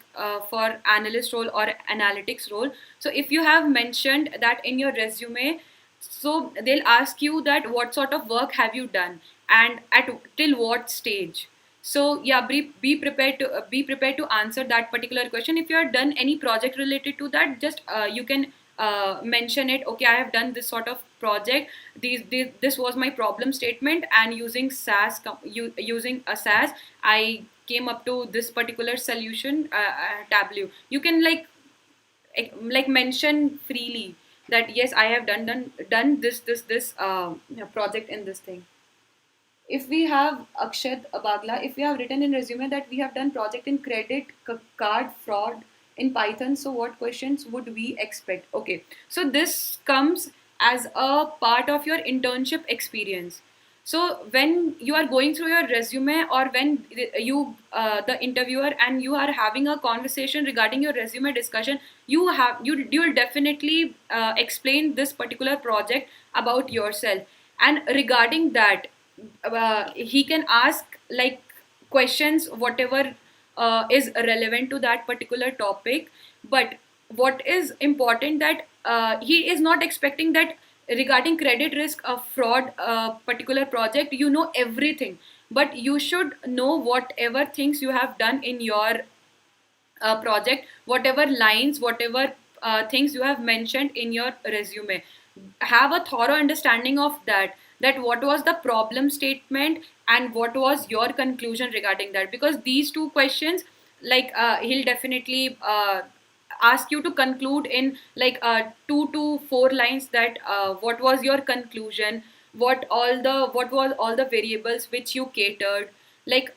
for analyst role or analytics role. So if you have mentioned that in your resume, so they'll ask you that what sort of work have you done and at till what stage. So yeah, be prepared to answer that particular question. If you have done any project related to that, just you can mention it. Okay, I have done this sort of project. This was my problem statement, and using using a SAS, I came up to this particular solution. Tableau. You can mention freely that yes, I have done this project in this thing. If we have Akshat Bagla, if we have written in resume that we have done project in credit card fraud in Python, so what questions would we expect? Okay, so this comes as a part of your internship experience. So when you are going through your resume, or when you the interviewer and you are having a conversation regarding your resume discussion, you will definitely explain this particular project about yourself. And regarding that, he can ask questions whatever is relevant to that particular topic. But what is important, that he is not expecting that regarding credit risk of fraud particular project you know everything, but you should know whatever things you have done in your project, whatever lines, whatever things you have mentioned in your resume. Have a thorough understanding of that, that what was the problem statement and what was your conclusion regarding that, because these two questions, like he'll definitely ask you to conclude in like 2 to 4 lines, that what was your conclusion, what was all the variables which you catered, like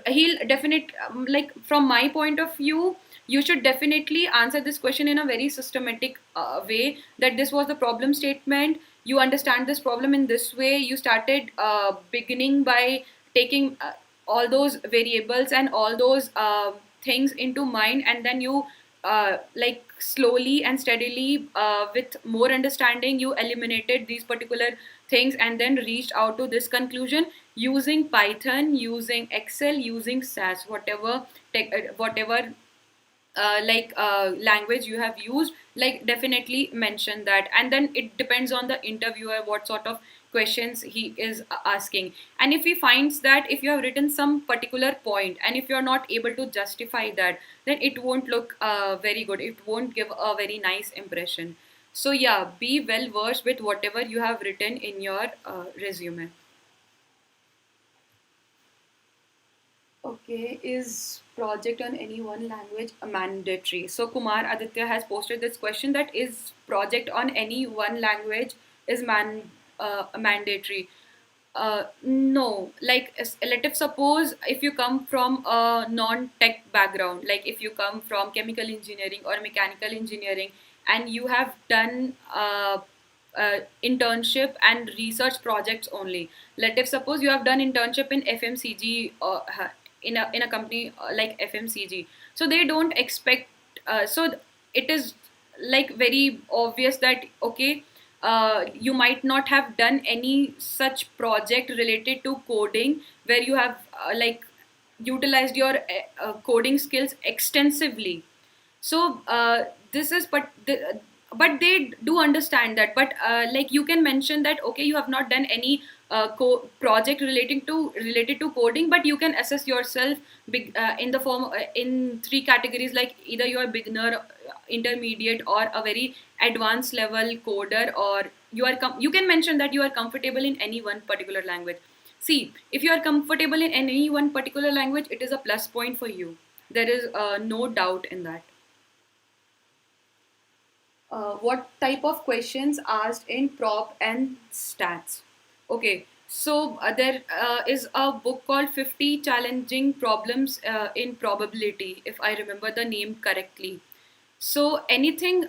he'll definitely, like from my point of view, you should definitely answer this question in a very systematic way, that this was the problem statement, you understand this problem in this way, you started beginning by taking all those variables and all those things into mind, and then you like slowly and steadily, with more understanding, you eliminated these particular things and then reached out to this conclusion using Python, using Excel, using SAS, whatever language you have used, like definitely mention that. And then it depends on the interviewer what sort of questions he is asking. And if he finds that if you have written some particular point and if you're not able to justify that, then it won't look very good, it won't give a very nice impression. So yeah, be well versed with whatever you have written in your resume. Okay, is project on any one language mandatory? So Kumar Aditya has posted this question, that is project on any one language is mandatory? No, like let if suppose if you come from a non-tech background, like if you come from chemical engineering or mechanical engineering, and you have done internship and research projects only. Let if suppose you have done internship in FMCG, or in a company like FMCG, so they don't expect. It is like very obvious that okay, you might not have done any such project related to coding where you have utilized your coding skills extensively. So this is but they do understand that, but like you can mention that okay, you have not done any project related to coding, but you can assess yourself in the form in three categories, like either you are beginner, intermediate, or a very advanced level coder, or you can mention that you are comfortable in any one particular language. See, if you are comfortable in any one particular language, it is a plus point for you. There is no doubt in that. What type of questions asked in prop and stats? Okay, so there is a book called 50 Challenging Problems in Probability, if I remember the name correctly. So anything,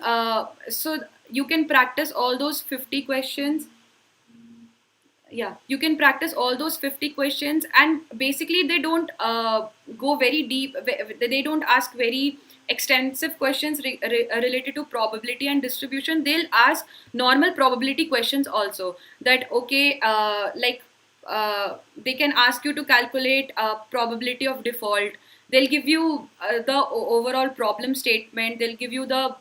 so you can practice all those 50 questions. Yeah, you can practice all those 50 questions, and basically they don't go very deep, they don't ask very extensive questions related to probability and distribution. They'll ask normal probability questions also, that okay, they can ask you to calculate probability of default. They'll give you the overall problem statement, they'll give you the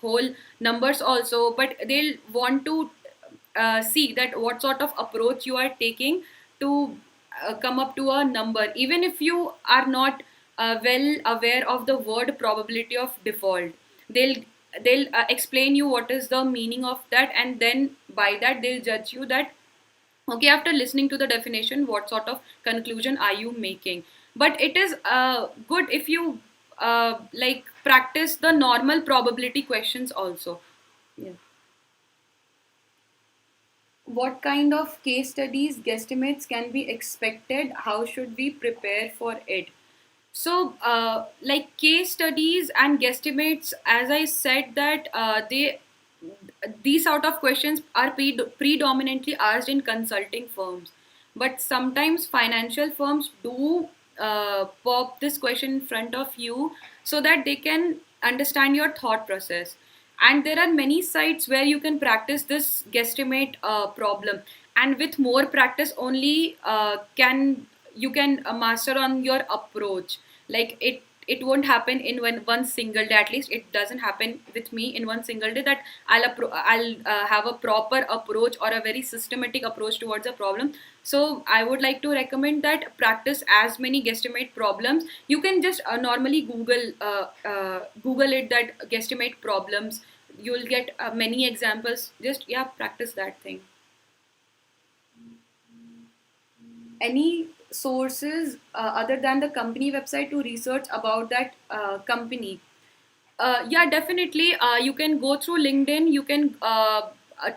whole numbers also, but they'll want to see that what sort of approach you are taking to come up to a number, even if you are not well aware of the word probability of default. They'll explain you what is the meaning of that, and then by that they'll judge you that okay, after listening to the definition, what sort of conclusion are you making. But it is good if you like practice the normal probability questions also. Yeah. What kind of case studies, guesstimates can be expected? How should we prepare for it? So, like case studies and guesstimates, as I said, that these sort of questions are predominantly asked in consulting firms, but sometimes financial firms do pop this question in front of you so that they can understand your thought process. And there are many sites where you can practice this guesstimate problem, and with more practice only can you can master on your approach. Like it won't happen in one single day. At least it doesn't happen with me in one single day, that I'll have a proper approach or a very systematic approach towards a problem. So I would like to recommend that practice as many guesstimate problems. You can just normally Google it, that guesstimate problems. You'll get many examples. Just yeah, practice that thing. any sources other than the company website to research about that company. Yeah, definitely. You can go through LinkedIn. You can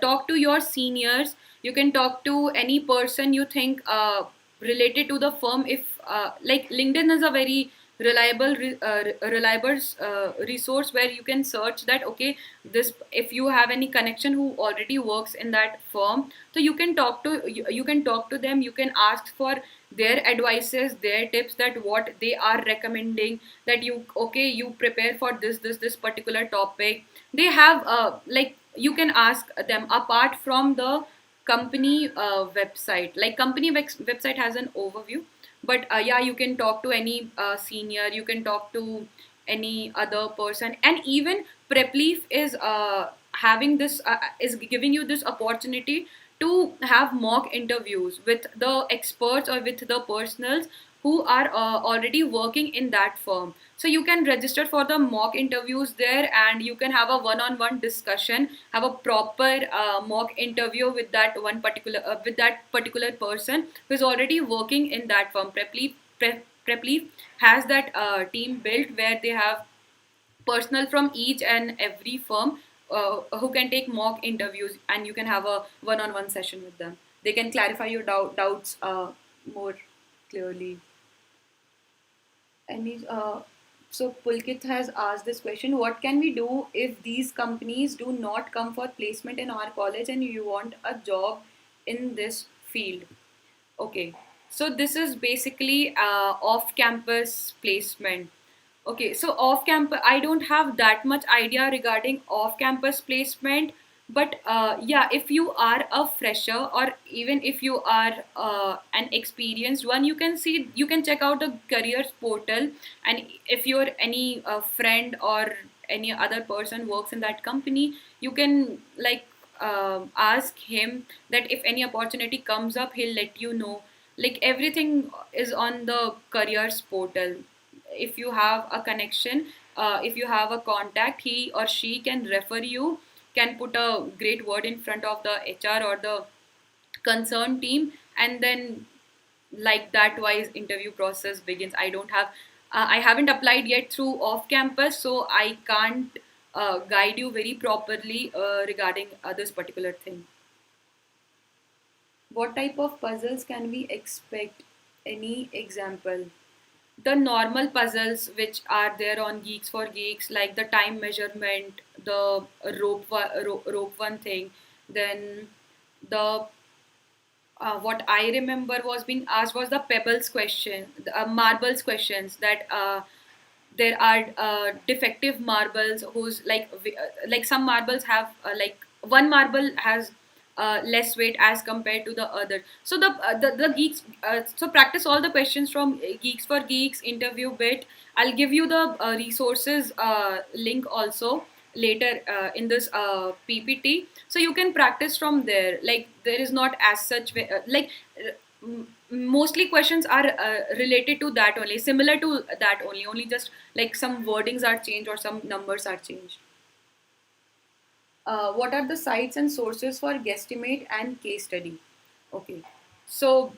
talk to your seniors. You can talk to any person you think related to the firm. If like LinkedIn is a very reliable resource where you can search that, okay, this, if you have any connection who already works in that firm, so you can talk to them. You can ask for their advices, their tips, that what they are recommending, that you, okay, you prepare for this particular topic. They have like, you can ask them apart from the company website. Like company website has an overview, but yeah, you can talk to any senior, you can talk to any other person. And even Prepleaf is giving you this opportunity to have mock interviews with the experts or with the personals who are already working in that firm. So you can register for the mock interviews there, and you can have a one-on-one discussion, have a proper mock interview with that particular person who is already working in that firm. Prepleaf has that team built where they have personnel from each and every firm who can take mock interviews, and you can have a one-on-one session with them. They can clarify your doubts more clearly. Any so Pulkit has asked this question: what can we do if these companies do not come for placement in our college and you want a job in this field? Okay, so this is basically off-campus placement. Okay, so off campus, I don't have that much idea regarding off campus placement, but yeah, if you are a fresher, or even if you are an experienced one, you can check out the careers portal. And if you're any friend or any other person works in that company, you can like ask him that if any opportunity comes up, he'll let you know. Like everything is on the careers portal. If you have a connection, if you have a contact, he or she can refer you, can put a great word in front of the HR or the concerned team, and then like that wise interview process begins. I haven't applied yet through off campus, so I can't guide you very properly regarding this particular thing. What type of puzzles can we expect? Any example? The normal puzzles which are there on Geeks for Geeks, like the time measurement, the rope one thing, then the what I remember was being asked was the pebbles question, the marbles questions, that there are defective marbles whose like some marbles have one marble has less weight as compared to the other. So the geeks, so practice all the questions from Geeks for Geeks interview bit. I'll give you the resources link also later in this PPT, so you can practice from there. Like there is not as such mostly questions are related to that only, similar to that only just like some wordings are changed or some numbers are changed. What are the sites and sources for Guesstimate and case study? Okay, so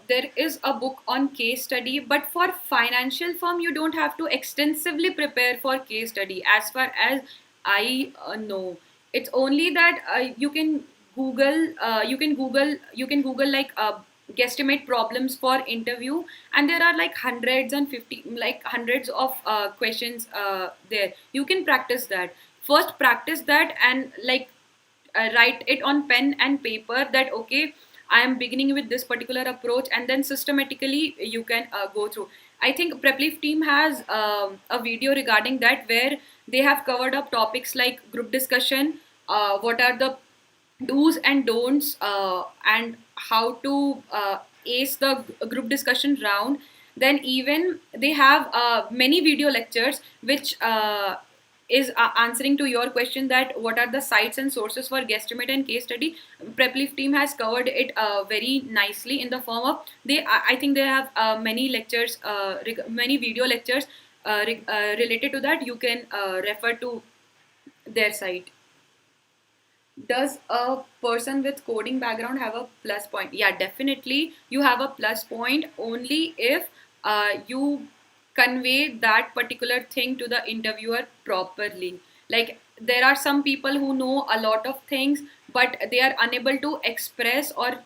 there is a book on case study, but for financial firm you don't have to extensively prepare for case study as far as I know. It's only that you can google like guesstimate problems for interview, and there are like hundreds of questions there. You can practice that. First practice that, and like write it on pen and paper, that okay, I am beginning with this particular approach, and then systematically you can go through. I think Prepleaf team has a video regarding that, where they have covered up topics like group discussion, what are the do's and don'ts, and how to ace the group discussion round. Then even they have many video lectures which is answering to your question, that what are the sites and sources for guesstimate and case study. Prepleaf team has covered it very nicely in the form of, I think they have many lectures, many video lectures related to that. You can refer to their site. Does a person with coding background have a plus point? Yeah, definitely you have a plus point only if you convey that particular thing to the interviewer properly. Like there are some people who know a lot of things, but they are unable to express or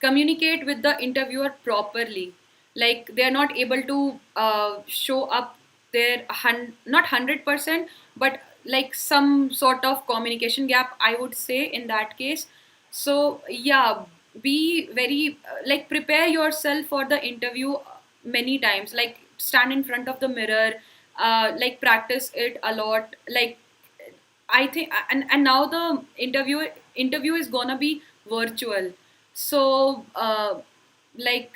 communicate with the interviewer properly. Like they are not able to show up their not 100%, but like some sort of communication gap, I would say, in that case. So yeah, be very like prepare yourself for the interview many times. Like stand in front of the mirror, like practice it a lot. Like I think, and now the interview is gonna be virtual. So like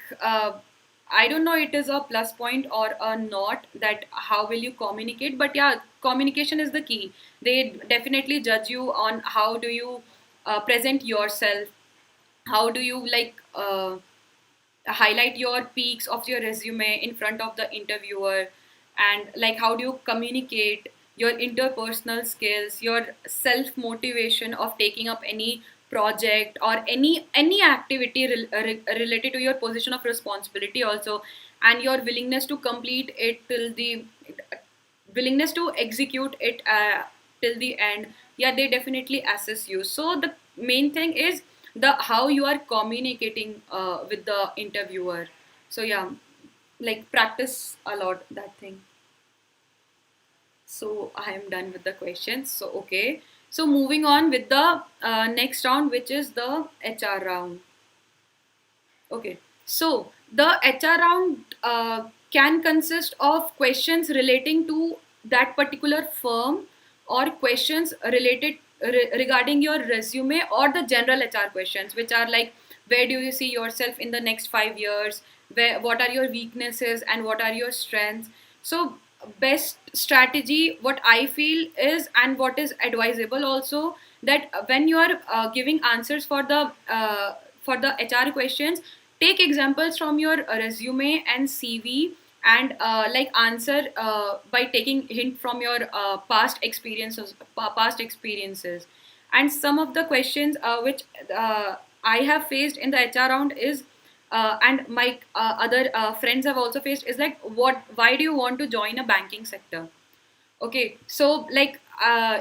I don't know it is a plus point or a not, that how will you communicate, but yeah, communication is the key. They definitely judge you on how do you present yourself, how do you like highlight your peaks of your resume in front of the interviewer, and like how do you communicate your interpersonal skills, your self motivation of taking up any project or any activity related to your position of responsibility also, and your willingness to complete it till the willingness to execute it till the end. Yeah, they definitely assess you. So the main thing is the how you are communicating with the interviewer. So yeah, like practice a lot that thing. So I am done with the questions. So okay, so moving on with the next round, which is the HR round. Okay, so the HR round can consist of questions relating to that particular firm, or questions related regarding your resume, or the general HR questions, which are like where do you see yourself in the next 5 years, where what are your weaknesses and what are your strengths. So best strategy, what I feel is, and what is advisable also, that when you are giving answers for the HR questions, take examples from your resume and CV, and like answer by taking hint from your past experiences. And some of the questions which I have faced in the HR round is and my other friends have also faced is like, what why do you want to join a banking sector? Okay, so like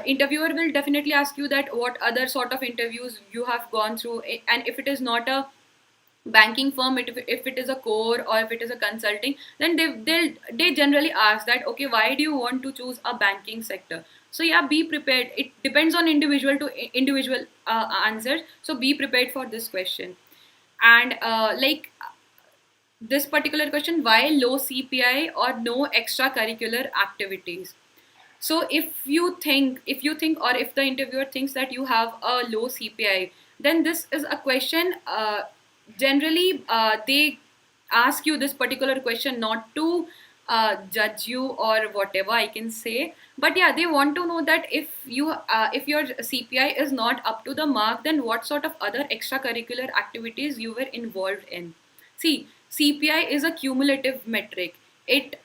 interviewer will definitely ask you that what other sort of interviews you have gone through, and if it is not a banking firm, if it is a core or if it is a consulting, then they generally ask that, okay, why do you want to choose a banking sector? So yeah, be prepared. It depends on individual to individual answers. So be prepared for this question. And like this particular question, why low CPI or no extracurricular activities? So if you think, or if the interviewer thinks that you have a low CPI, then this is a question. Generally, they ask you this particular question not to judge you or whatever I can say, but yeah, they want to know that if your CPI is not up to the mark, then what sort of other extracurricular activities you were involved in. See, CPI is a cumulative metric. It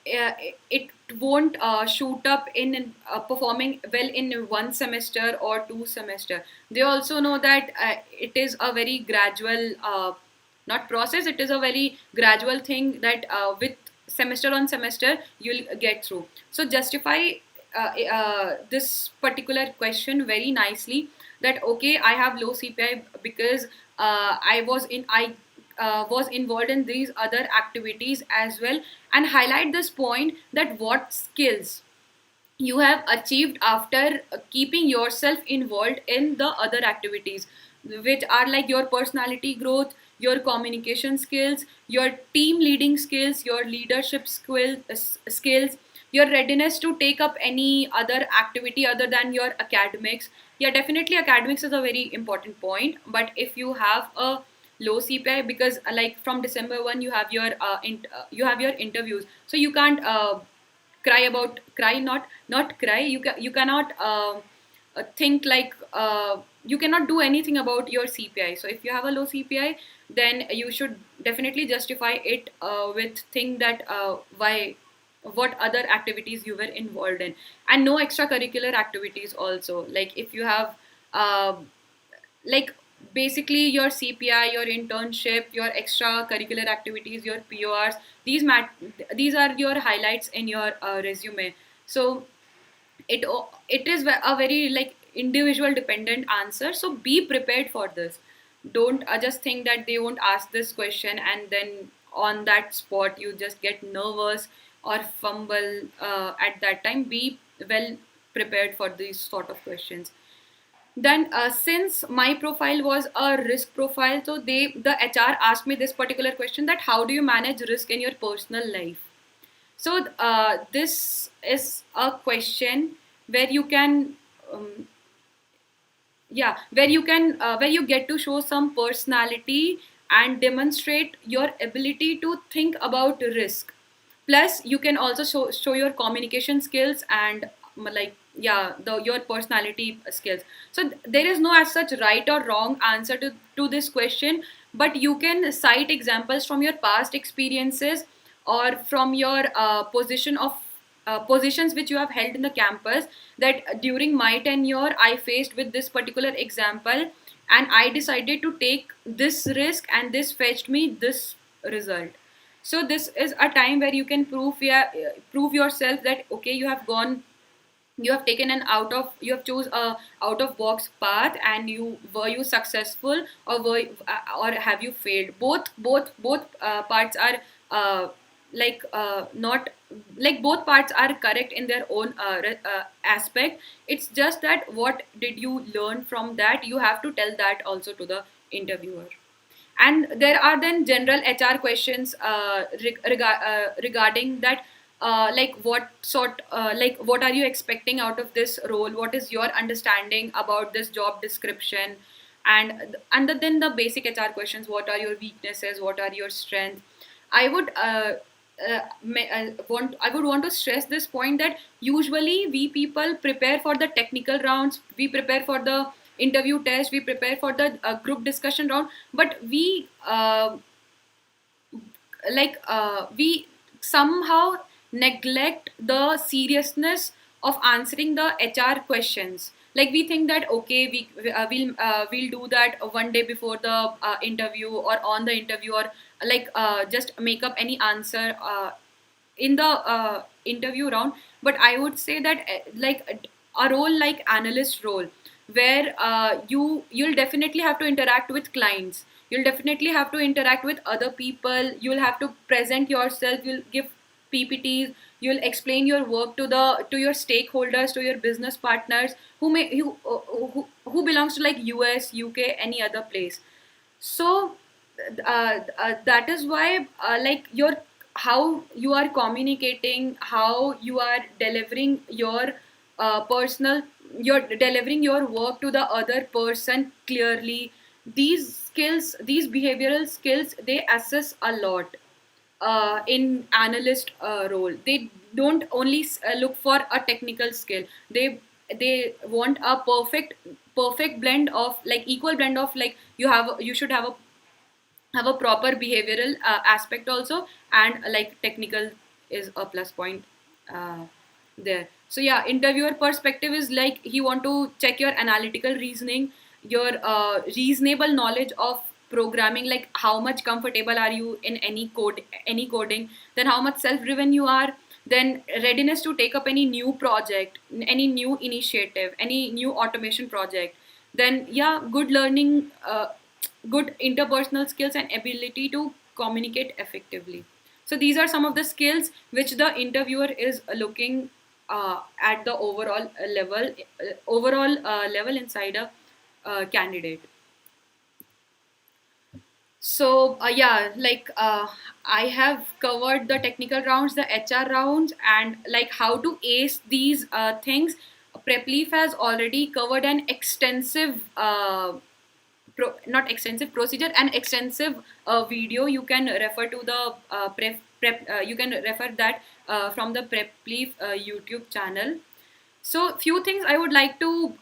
won't shoot up in performing well in one semester or two semester. They also know that it is a very gradual not process, it is a very gradual thing that with semester on semester you'll get through. So justify this particular question very nicely, that okay, I have low CPI because I was involved in these other activities as well, and highlight this point that what skills you have achieved after keeping yourself involved in the other activities, which are like your personality growth, your communication skills, your team leading skills, your leadership skills, your readiness to take up any other activity other than your academics. Yeah, definitely academics is a very important point, but if you have a low CPI, because like from December 1 you have your you have your interviews, so you can't cry about cry not cry, you cannot think like you cannot do anything about your CPI. So if you have a low CPI, then you should definitely justify it with think that why, what other activities you were involved in, and no extracurricular activities also. Like if you have uh, like basically your CPI, your internship, your extracurricular activities, your PORs. These are your highlights in your resume. So it is a very like individual dependent answer. So be prepared for this. Don't just think that they won't ask this question and then on that spot you just get nervous or fumble at that time. Be well prepared for these sort of questions. Then since my profile was a risk profile, so the HR asked me this particular question, that how do you manage risk in your personal life. So this is a question where you can where you get to show some personality and demonstrate your ability to think about risk. Plus you can also show your communication skills and your personality skills. So there is no as such right or wrong answer to this question, but you can cite examples from your past experiences or from your positions which you have held in the campus, that during my tenure I faced with this particular example and I decided to take this risk and this fetched me this result. So this is a time where you can prove yourself that okay, you have taken an you have chose a out of box path, and you successful, or or have you failed. Both parts are not like both parts are correct in their own aspect. It's just that what did you learn from that, you have to tell that also to the interviewer. And there are then general HR questions regarding that, what are you expecting out of this role, what is your understanding about this job description, and then the basic HR questions, what are your weaknesses, what are your strengths. I would I would want to stress this point that usually we people prepare for the technical rounds, we prepare for the interview test, we prepare for the group discussion round, but we somehow neglect the seriousness of answering the HR questions. Like we think that okay, we'll do that one day before the interview or on the interview, or just make up any answer in the interview round. But I would say that a role like analyst role, where you'll definitely have to interact with clients, you'll definitely have to interact with other people, you'll have to present yourself, you'll give PPTs, you'll explain your work to your stakeholders, to your business partners who belongs to like US, UK, any other place. So that is why your how you are communicating, how you are delivering your personal you're delivering your work to the other person clearly. These skills, these behavioral skills, they assess a lot in analyst role. They don't only look for a technical skill. They want a perfect blend of like equal blend of like you should have a proper behavioral aspect also, and like technical is a plus point there. So yeah, interviewer perspective is like he want to check your analytical reasoning, your reasonable knowledge of programming, like how much comfortable are you in any coding, then how much self driven you are, then readiness to take up any new project, any new initiative, any new automation project. Then yeah, good learning, good interpersonal skills and ability to communicate effectively. So these are some of the skills which the interviewer is looking at the overall level inside a candidate. So I have covered the technical rounds, the HR rounds, and like how to ace these things. Prepleaf has already covered an extensive not extensive procedure, an extensive video. You can refer to the you can refer that from the Prepleaf YouTube channel. So few things I would like to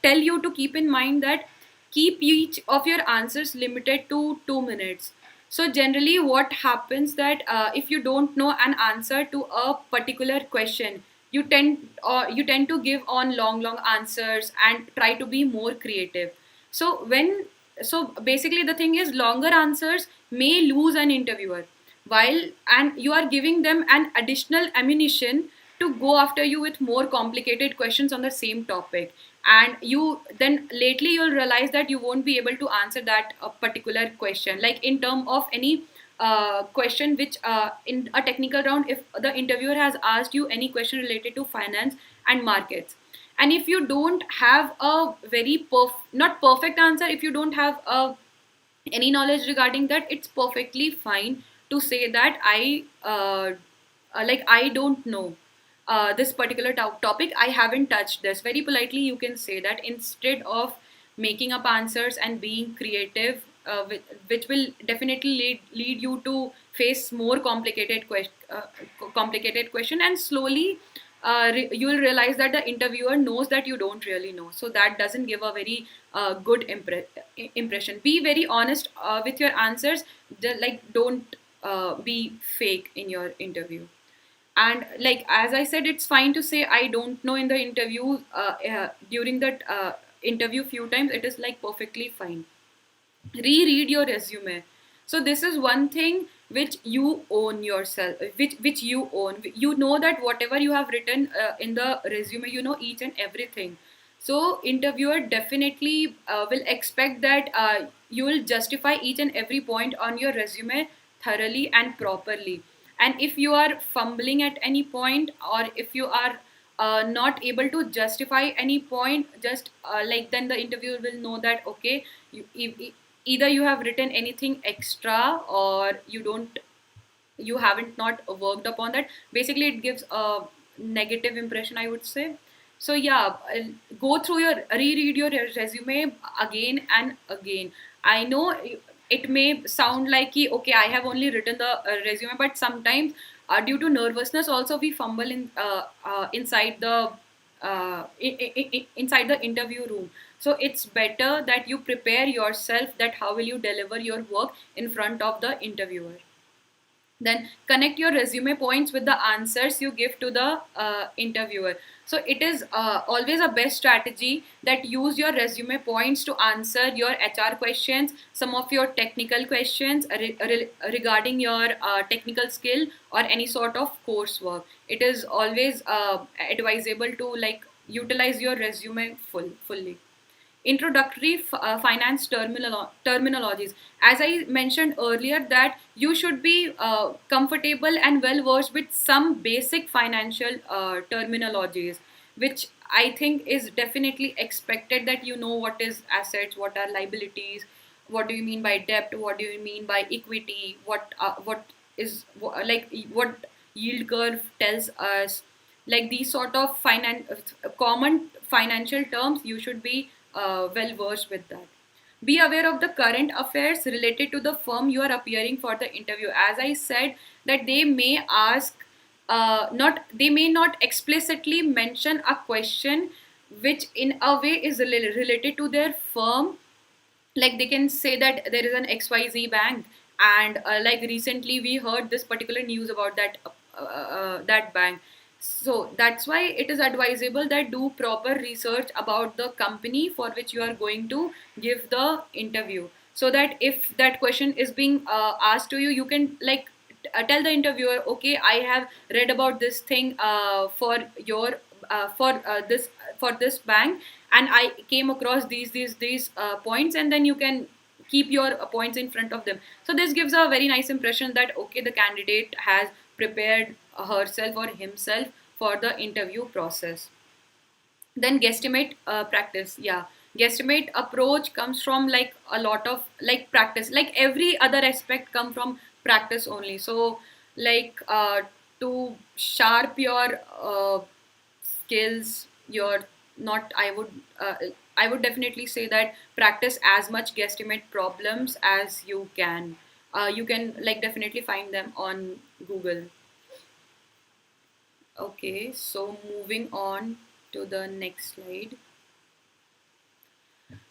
tell you to keep in mind, that keep each of your answers limited to 2 minutes. So generally what happens that if you don't know an answer to a particular question, you tend to give on long answers and try to be more creative. So when so basically the thing is, longer answers may lose an interviewer, while and you are giving them an additional ammunition to go after you with more complicated questions on the same topic. And you then lately you'll realize that you won't be able to answer that particular question, like in term of any question which in a technical round, if the interviewer has asked you any question related to finance and markets, and if you don't have a very not perfect answer, if you don't have any knowledge regarding that, it's perfectly fine to say that I don't know this particular topic, I haven't touched this. Very politely you can say that, instead of making up answers and being creative, which will definitely lead you to face more complicated question, and slowly you will realize that the interviewer knows that you don't really know, so that doesn't give a very good impression. Be very honest with your answers. Like, don't be fake in your interview. And like as I said, it's fine to say I don't know in the interview, during that interview few times. It is like perfectly fine. Reread your resume. So this is one thing which you own yourself, which you own. You know that whatever you have written in the resume, you know each and everything. So interviewer definitely will expect that you will justify each and every point on your resume thoroughly and properly. And if you are fumbling at any point, or if you are not able to justify any point, just like, then the interviewer will know that okay, either you have written anything extra, or you haven't not worked upon that. Basically it gives a negative impression, I would say. So yeah, go through your reread your resume again and again. I know it may sound like okay, I have only written the resume, but sometimes due to nervousness also we fumble inside the inside the interview room. So it's better that you prepare yourself, that how will you deliver your work in front of the interviewer. Then connect your resume points with the answers you give to the interviewer. So it is always a best strategy that use your resume points to answer your HR questions, some of your technical questions regarding your technical skill or any sort of coursework. It is always advisable to like utilize your resume fully. Introductory finance terminologies. As I mentioned earlier, that you should be comfortable and well versed with some basic financial terminologies, which I think is definitely expected, that you know what is assets, what are liabilities, what do you mean by debt, what do you mean by equity, what is like what yield curve tells us. Like these sort of common financial terms, you should be well versed with that. Be aware of the current affairs related to the firm you are appearing for the interview. As I said, that they may ask, not they may not explicitly mention a question which in a way is related to their firm. Like they can say that there is an XYZ bank, and like recently we heard this particular news about that bank. So that's why it is advisable that do proper research about the company for which you are going to give the interview, so that if that question is being asked to you, you can like tell the interviewer, okay, I have read about this thing for this bank, and I came across these points, and then you can keep your points in front of them. So this gives a very nice impression that okay, the candidate has prepared herself or himself for the interview process. Then guesstimate practice. Yeah, guesstimate approach comes from like a lot of like practice, like every other aspect come from practice only. So like to sharp your skills, your not I would definitely say that practice as much guesstimate problems as you can. You can like definitely find them on Google. Okay, so moving on to the next slide.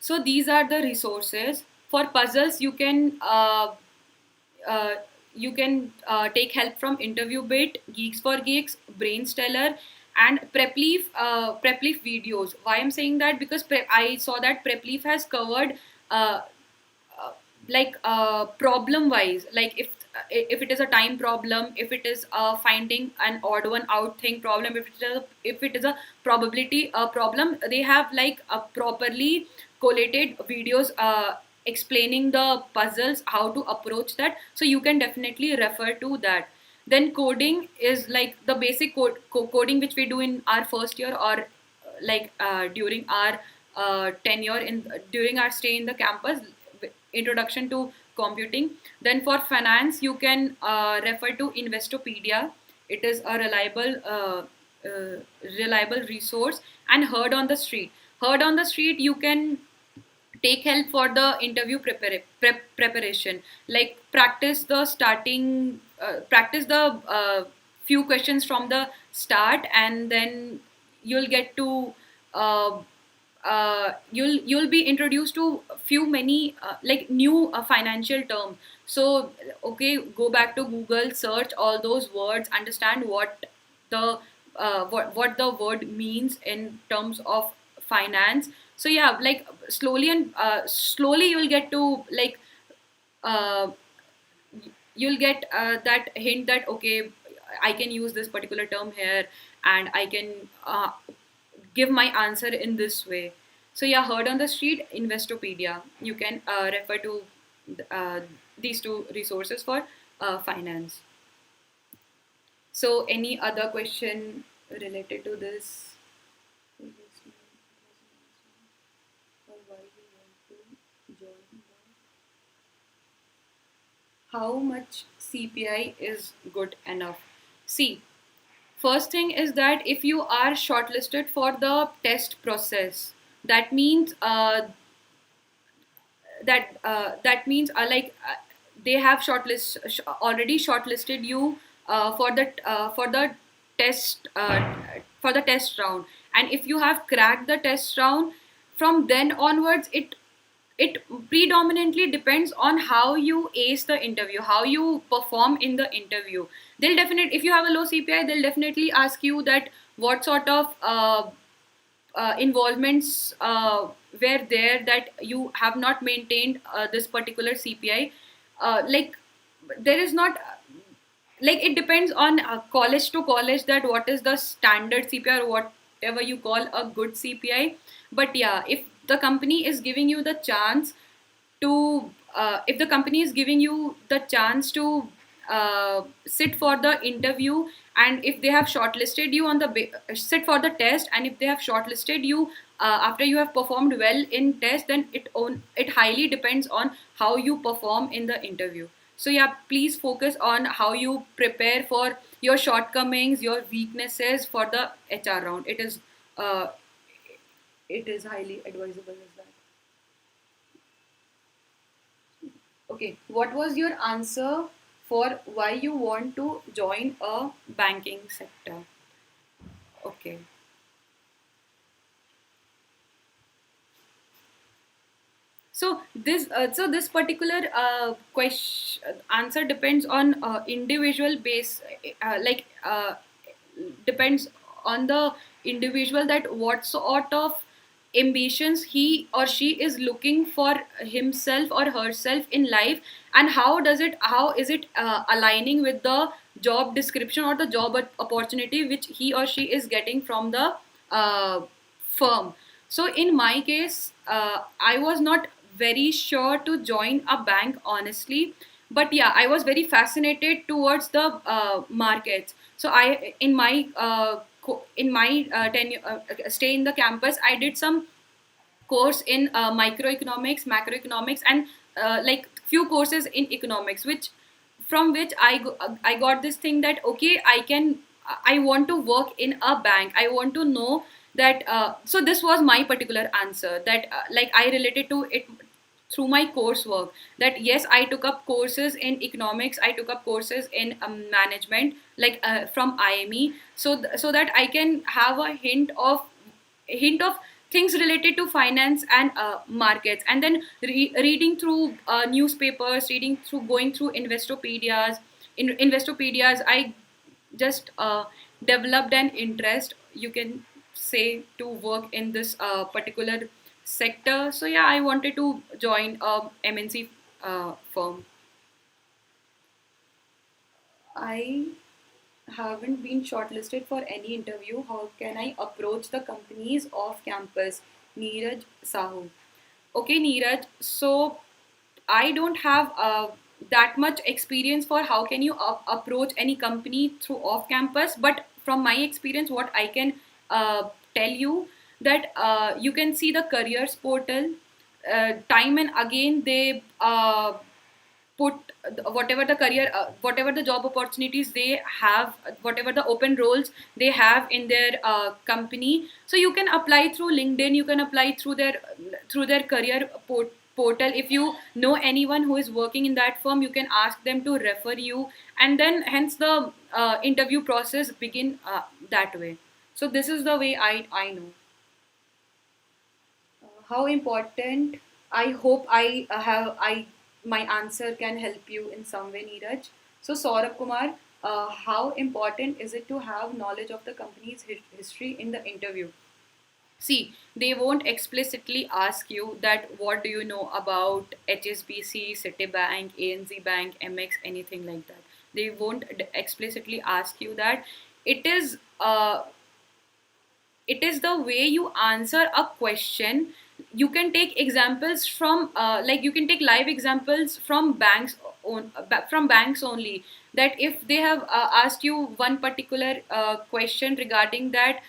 So these are the resources for puzzles. You can take help from Interview Bit, Geeks for Geeks, Brainsteller, and prep leaf videos. Why I'm saying that? Because I saw that prep leaf has covered uh, uh, problem wise, like if it is a time problem, if it is finding an odd one out thing problem, if it is a probability problem, they have like a properly collated videos explaining the puzzles, how to approach that, so you can definitely refer to that. Then coding is like the basic coding which we do in our first year, or during our tenure in during our stay in the campus, introduction to computing. Then for finance, you can refer to Investopedia. It is a reliable resource. And heard on the street, you can take help for the interview preparation, like practice the few questions from the start, and then you'll get to uh, you'll be introduced to few many like new financial terms. So okay, go back to Google, search all those words, understand the what the word means in terms of finance. So yeah, like slowly you'll get to like uh, you'll get that hint that okay, I can use this particular term here, and I can give my answer in this way. So yeah, heard on the street, Investopedia. You can refer to uh, these two resources for finance. So any other question related to this? How much CPI is good enough? See, first thing is that if you are shortlisted for the test process, that means they have already shortlisted you for the test for the test round. And if you have cracked the test round, from then onwards, it predominantly depends on how you ace the interview, how you perform in the interview. They'll definitely, if you have a low CPI, they'll definitely ask you that what sort of involvements were there that you have not maintained this particular CPI. Like there is not like it depends on college to college that what is the standard CPI, or whatever you call a good CPI. But yeah, if the company is giving you the chance to sit for the interview, and if they have shortlisted you sit for the test, and if they have shortlisted you after you have performed well in test, then it highly depends on how you perform in the interview. So yeah, please focus on how you prepare for your shortcomings, your weaknesses for the HR round. Uh, it is highly advisable as that. Okay, what was your answer for why you want to join a banking sector? Okay. So this particular question answer depends on individual base, depends on the individual, that what sort of ambitions he or she is looking for himself or herself in life, and how is it aligning with the job description or the job opportunity which he or she is getting from the uh, firm. So in my case, I was not very sure to join a bank, honestly, but yeah, I was very fascinated towards the markets. So I in my tenure, stay in the campus, I did some course in microeconomics, macroeconomics, and like few courses in economics, which I got this thing that okay, I want to work in a bank. I want to know that. So this was my particular answer, that like I related to it through my coursework, that yes, I took up courses in economics, I took up courses in management, like from IME, so that I can have a hint of things related to finance and markets. And then reading through newspapers, reading through going through Investopedias, I just developed an interest. you can say, to work in this particular sector. So yeah, I wanted to join a MNC firm. I haven't been shortlisted for any interview. How can I approach the companies off campus? Neeraj Sahu. Okay, Neeraj. So I don't have that much experience for how can you approach any company through off campus. But from my experience, what I can tell you, that you can see the careers portal. Time and again, they put whatever the career, whatever the job opportunities they have, whatever the open roles they have in their company. So you can apply through LinkedIn, you can apply through their career portal. If you know anyone who is working in that firm, you can ask them to refer you, and then hence the interview process begin that way. So this is the way I know. How important? I hope I my answer can help you in some way, Neeraj. So Saurabh Kumar, how important is it to have knowledge of the company's history in the interview? See, they won't explicitly ask you that what do you know about HSBC, Citibank, ANZ Bank, MX, anything like that. They won't explicitly ask you that. It is it is the way you answer a question. You can take examples from like you can take live examples from from banks only. That if they have asked you one particular question regarding that,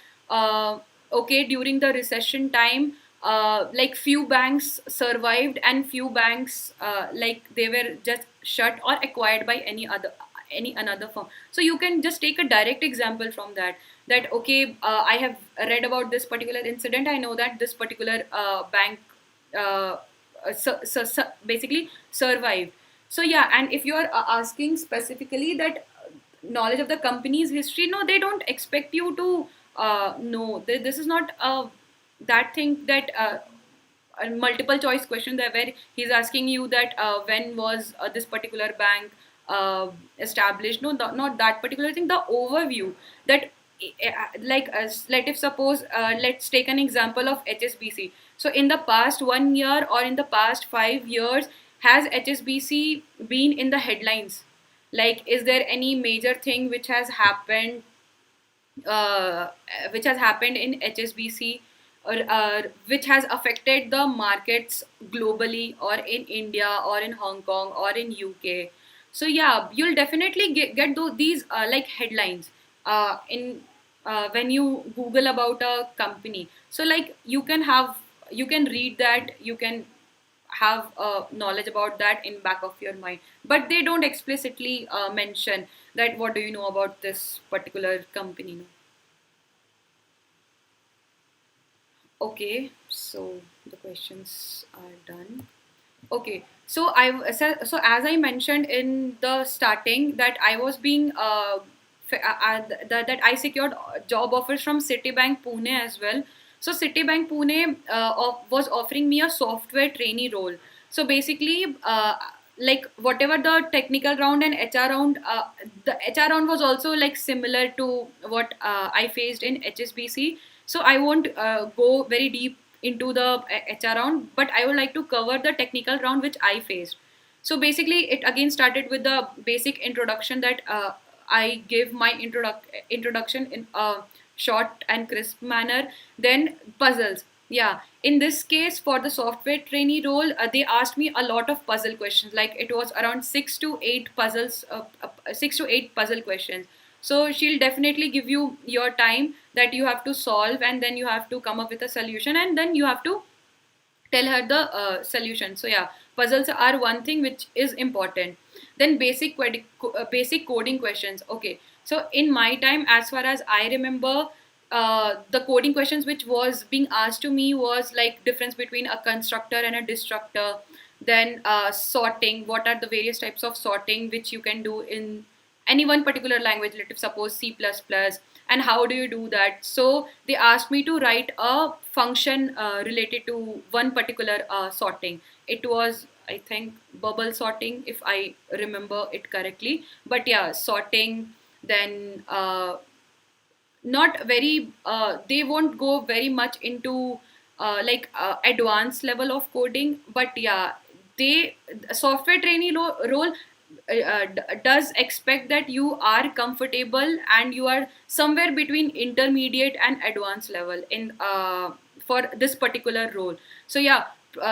okay, during the recession time, like few banks survived and few banks, like they were just shut or acquired by any another firm. So you can just take a direct example from that. That okay, I have read about this particular incident, I know that this particular bank uh, basically survived. So yeah, and if you are asking specifically that knowledge of the company's history, no, they don't expect you to know. This is not that thing that a multiple choice question there where he's asking you that when was this particular bank established. No, not that particular thing, the overview. That like let if suppose let's take an example of HSBC. So in the past 1 year or in the past 5 years, has HSBC been in the headlines? Like, is there any major thing uh, which has happened in HSBC, or which has affected the markets globally, or in India, or in Hong Kong, or in UK? So yeah, you'll definitely get these like headlines in when you Google about a company. So like you can read that, you can have knowledge about that in back of your mind, but they don't explicitly mention that what do you know about this particular company. No? Okay, so the questions are done. Okay, so as I mentioned in the starting, that I was being that I secured job offers from Citibank Pune as well. So Citibank Pune was offering me a software trainee role. So basically, like whatever the technical round and HR round, the HR round was also like similar to what I faced in HSBC. So I won't go very deep into the HR round, but I would like to cover the technical round which I faced. So basically, it again started with the basic introduction that I gave my introduction in a short and crisp manner. Then puzzles. Yeah, in this case, for the software trainee role, they asked me a lot of puzzle questions. Like it was around 6 to 8 puzzle questions. So she'll definitely give you your time that you have to solve, and then you have to come up with a solution, and then you have to tell her the solution. So yeah, puzzles are one thing which is important. Then basic coding questions. Okay, so in my time, as far as I remember, the coding questions which was being asked to me was like difference between a constructor and a destructor. Then sorting, what are the various types of sorting which you can do in any one particular language, let's suppose C++, and how do you do that. So they asked me to write a function related to one particular sorting. It was, I think, bubble sorting, if I remember it correctly. But yeah, sorting, then not very they won't go very much into advanced level of coding, but yeah, they software trainee role does expect that you are comfortable and you are somewhere between intermediate and advanced level in for this particular role. So yeah,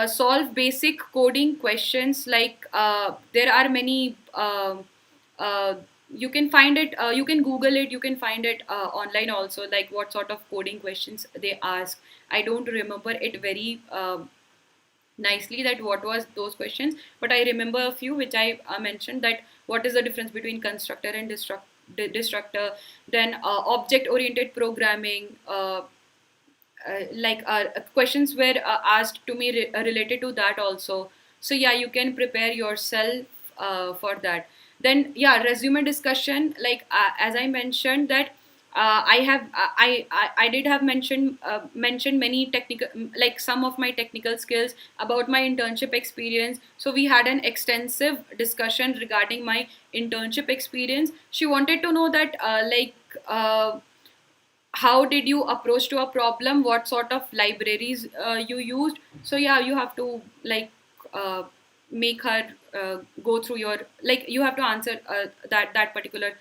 solve basic coding questions, like there are many uh, you can find it, you can google it, you can find it online also, like what sort of coding questions they ask. I don't remember it very nicely that what was those questions, but I remember a few which I mentioned, that what is the difference between constructor and destructor, then object oriented programming, questions were asked to me related to that also. So yeah, you can prepare yourself for that. Then yeah, resume discussion, like as I mentioned that I did have mentioned many technical, like some of my technical skills about my internship experience. So we had an extensive discussion regarding my internship experience. She wanted to know that how did you approach to a problem, what sort of libraries you used. So yeah, you have to uh, make her go through your, like you have to answer that particular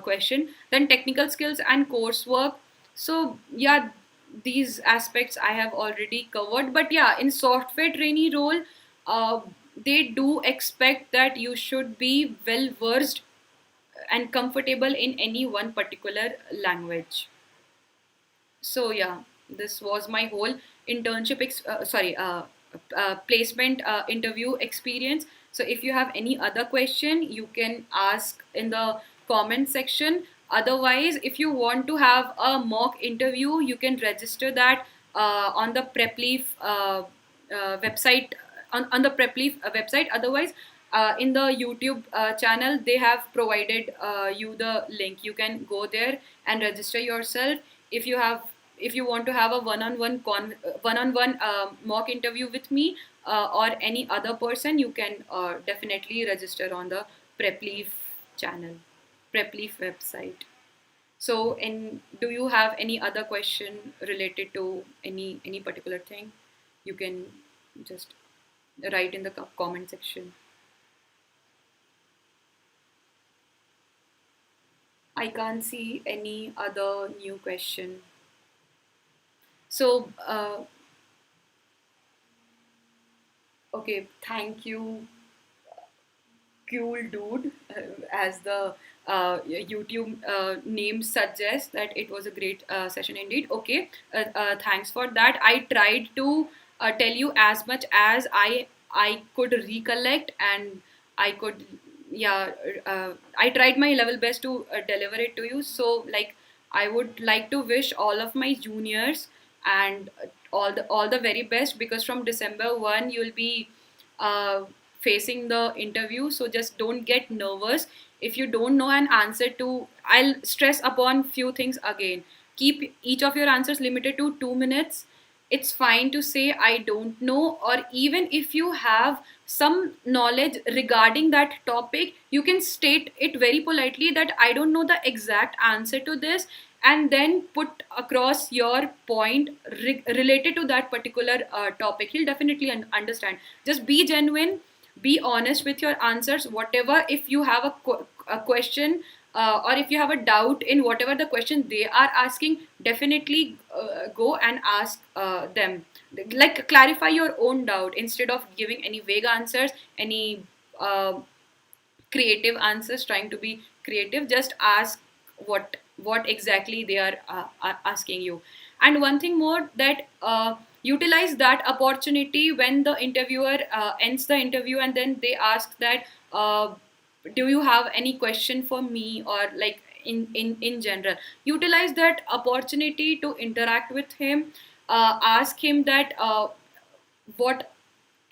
question. Then technical skills and coursework. So yeah, these aspects I have already covered, but yeah, in software trainee role, uh, they do expect that you should be well versed and comfortable in any one particular language. So yeah, this was my whole placement interview experience. So if you have any other question, you can ask in the comment section. Otherwise, if you want to have a mock interview, you can register that on the prepleaf website, on the prepleaf website. Otherwise, in the YouTube channel, they have provided you the link. You can go there and register yourself. If you have, if you want to have a one-on-one mock interview with me or any other person, you can definitely register on the prepleaf channel, prepleaf website. So do you have any other question related to any particular thing? You can just write in the comment section. I can't see any other new question. So okay, thank you, cool dude, as the YouTube name suggests, that it was a great session indeed. Okay, thanks for that. I tried to tell you as much as I could recollect, and I could, yeah, I tried my level best to deliver it to you. So like, I would like to wish all of my juniors and all the very best, because from December 1 you'll be uh, facing the interview. So just don't get nervous. If you don't know an answer to, I'll stress upon few things again. Keep each of your answers limited to 2 minutes. It's fine to say I don't know, or even if you have some knowledge regarding that topic, you can state it very politely that I don't know the exact answer to this, and then put across your point related to that particular topic. He'll definitely understand. Just be genuine, be honest with your answers. Whatever, if you have a question, or if you have a doubt in whatever the question they are asking, definitely go and ask them. Like, clarify your own doubt instead of giving any vague answers, any creative answers, trying to be creative. Just ask what exactly they are asking you. And one thing more, that utilize that opportunity when the interviewer ends the interview, and then they ask that do you have any question for me, or like in general, utilize that opportunity to interact with him. Ask him that what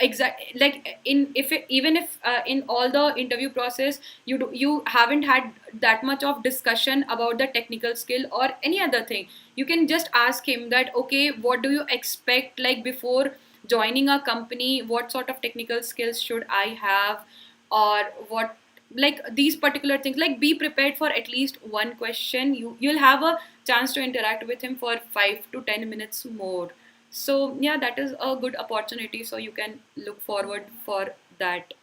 exact, like in if it, even if in all the interview process you haven't had that much of discussion about the technical skill or any other thing, you can just ask him that, okay, what do you expect, like before joining a company, what sort of technical skills should I have, or what like these particular things, like be prepared for at least one question. You'll have a chance to interact with him for 5 to 10 minutes more. So yeah, that is a good opportunity, so you can look forward for that.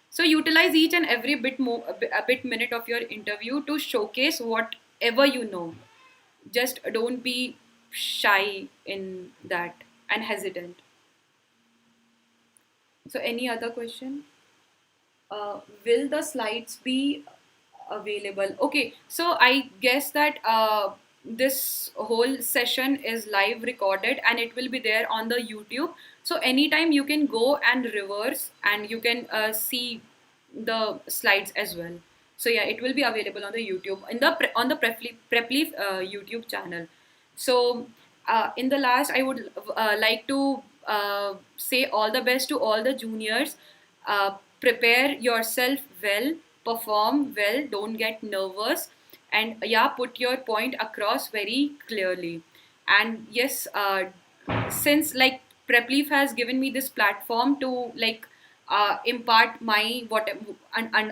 So utilize each and every bit more a bit minute of your interview to showcase whatever you know. Just don't be shy in that and hesitant. So any other question? Will the slides be available? Okay, so I guess that this whole session is live recorded and it will be there on the YouTube. So anytime you can go and reverse and you can see the slides as well. So yeah, it will be available on the YouTube in the on the Prepleaf YouTube channel. So in the last, I would like to say all the best to all the juniors. Prepare yourself well, perform well, don't get nervous, and yeah, put your point across very clearly. And yes, since like Prepleaf has given me this platform to like impart my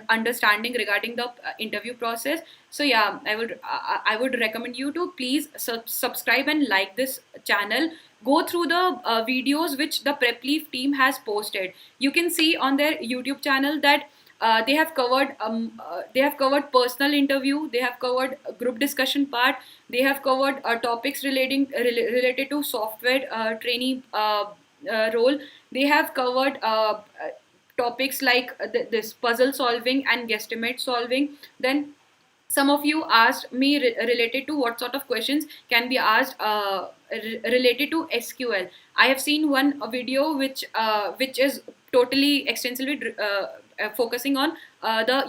understanding regarding the interview process. So yeah, I would recommend you to please subscribe and like this channel. Go through the videos which the Prepleaf team has posted. You can see on their YouTube channel that they have covered personal interview, they have covered a group discussion part, they have covered topics related to software trainee role. They have covered topics like this puzzle solving and guesstimate solving. Then some of you asked me related to what sort of questions can be asked related to SQL. I have seen one video which is totally extensively focusing on the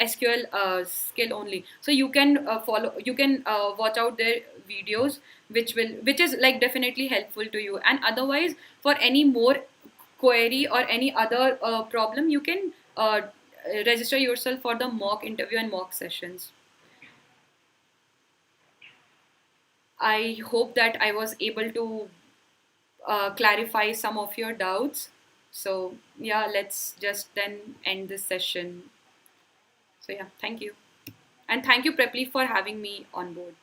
SQL skill only. So you can watch out their videos, which is like definitely helpful to you. And otherwise, for any more query or any other problem, you can register yourself for the mock interview and mock sessions. I hope that I was able to clarify some of your doubts. So yeah, let's just then end this session. So yeah, thank you. And thank you, Preply, for having me on board.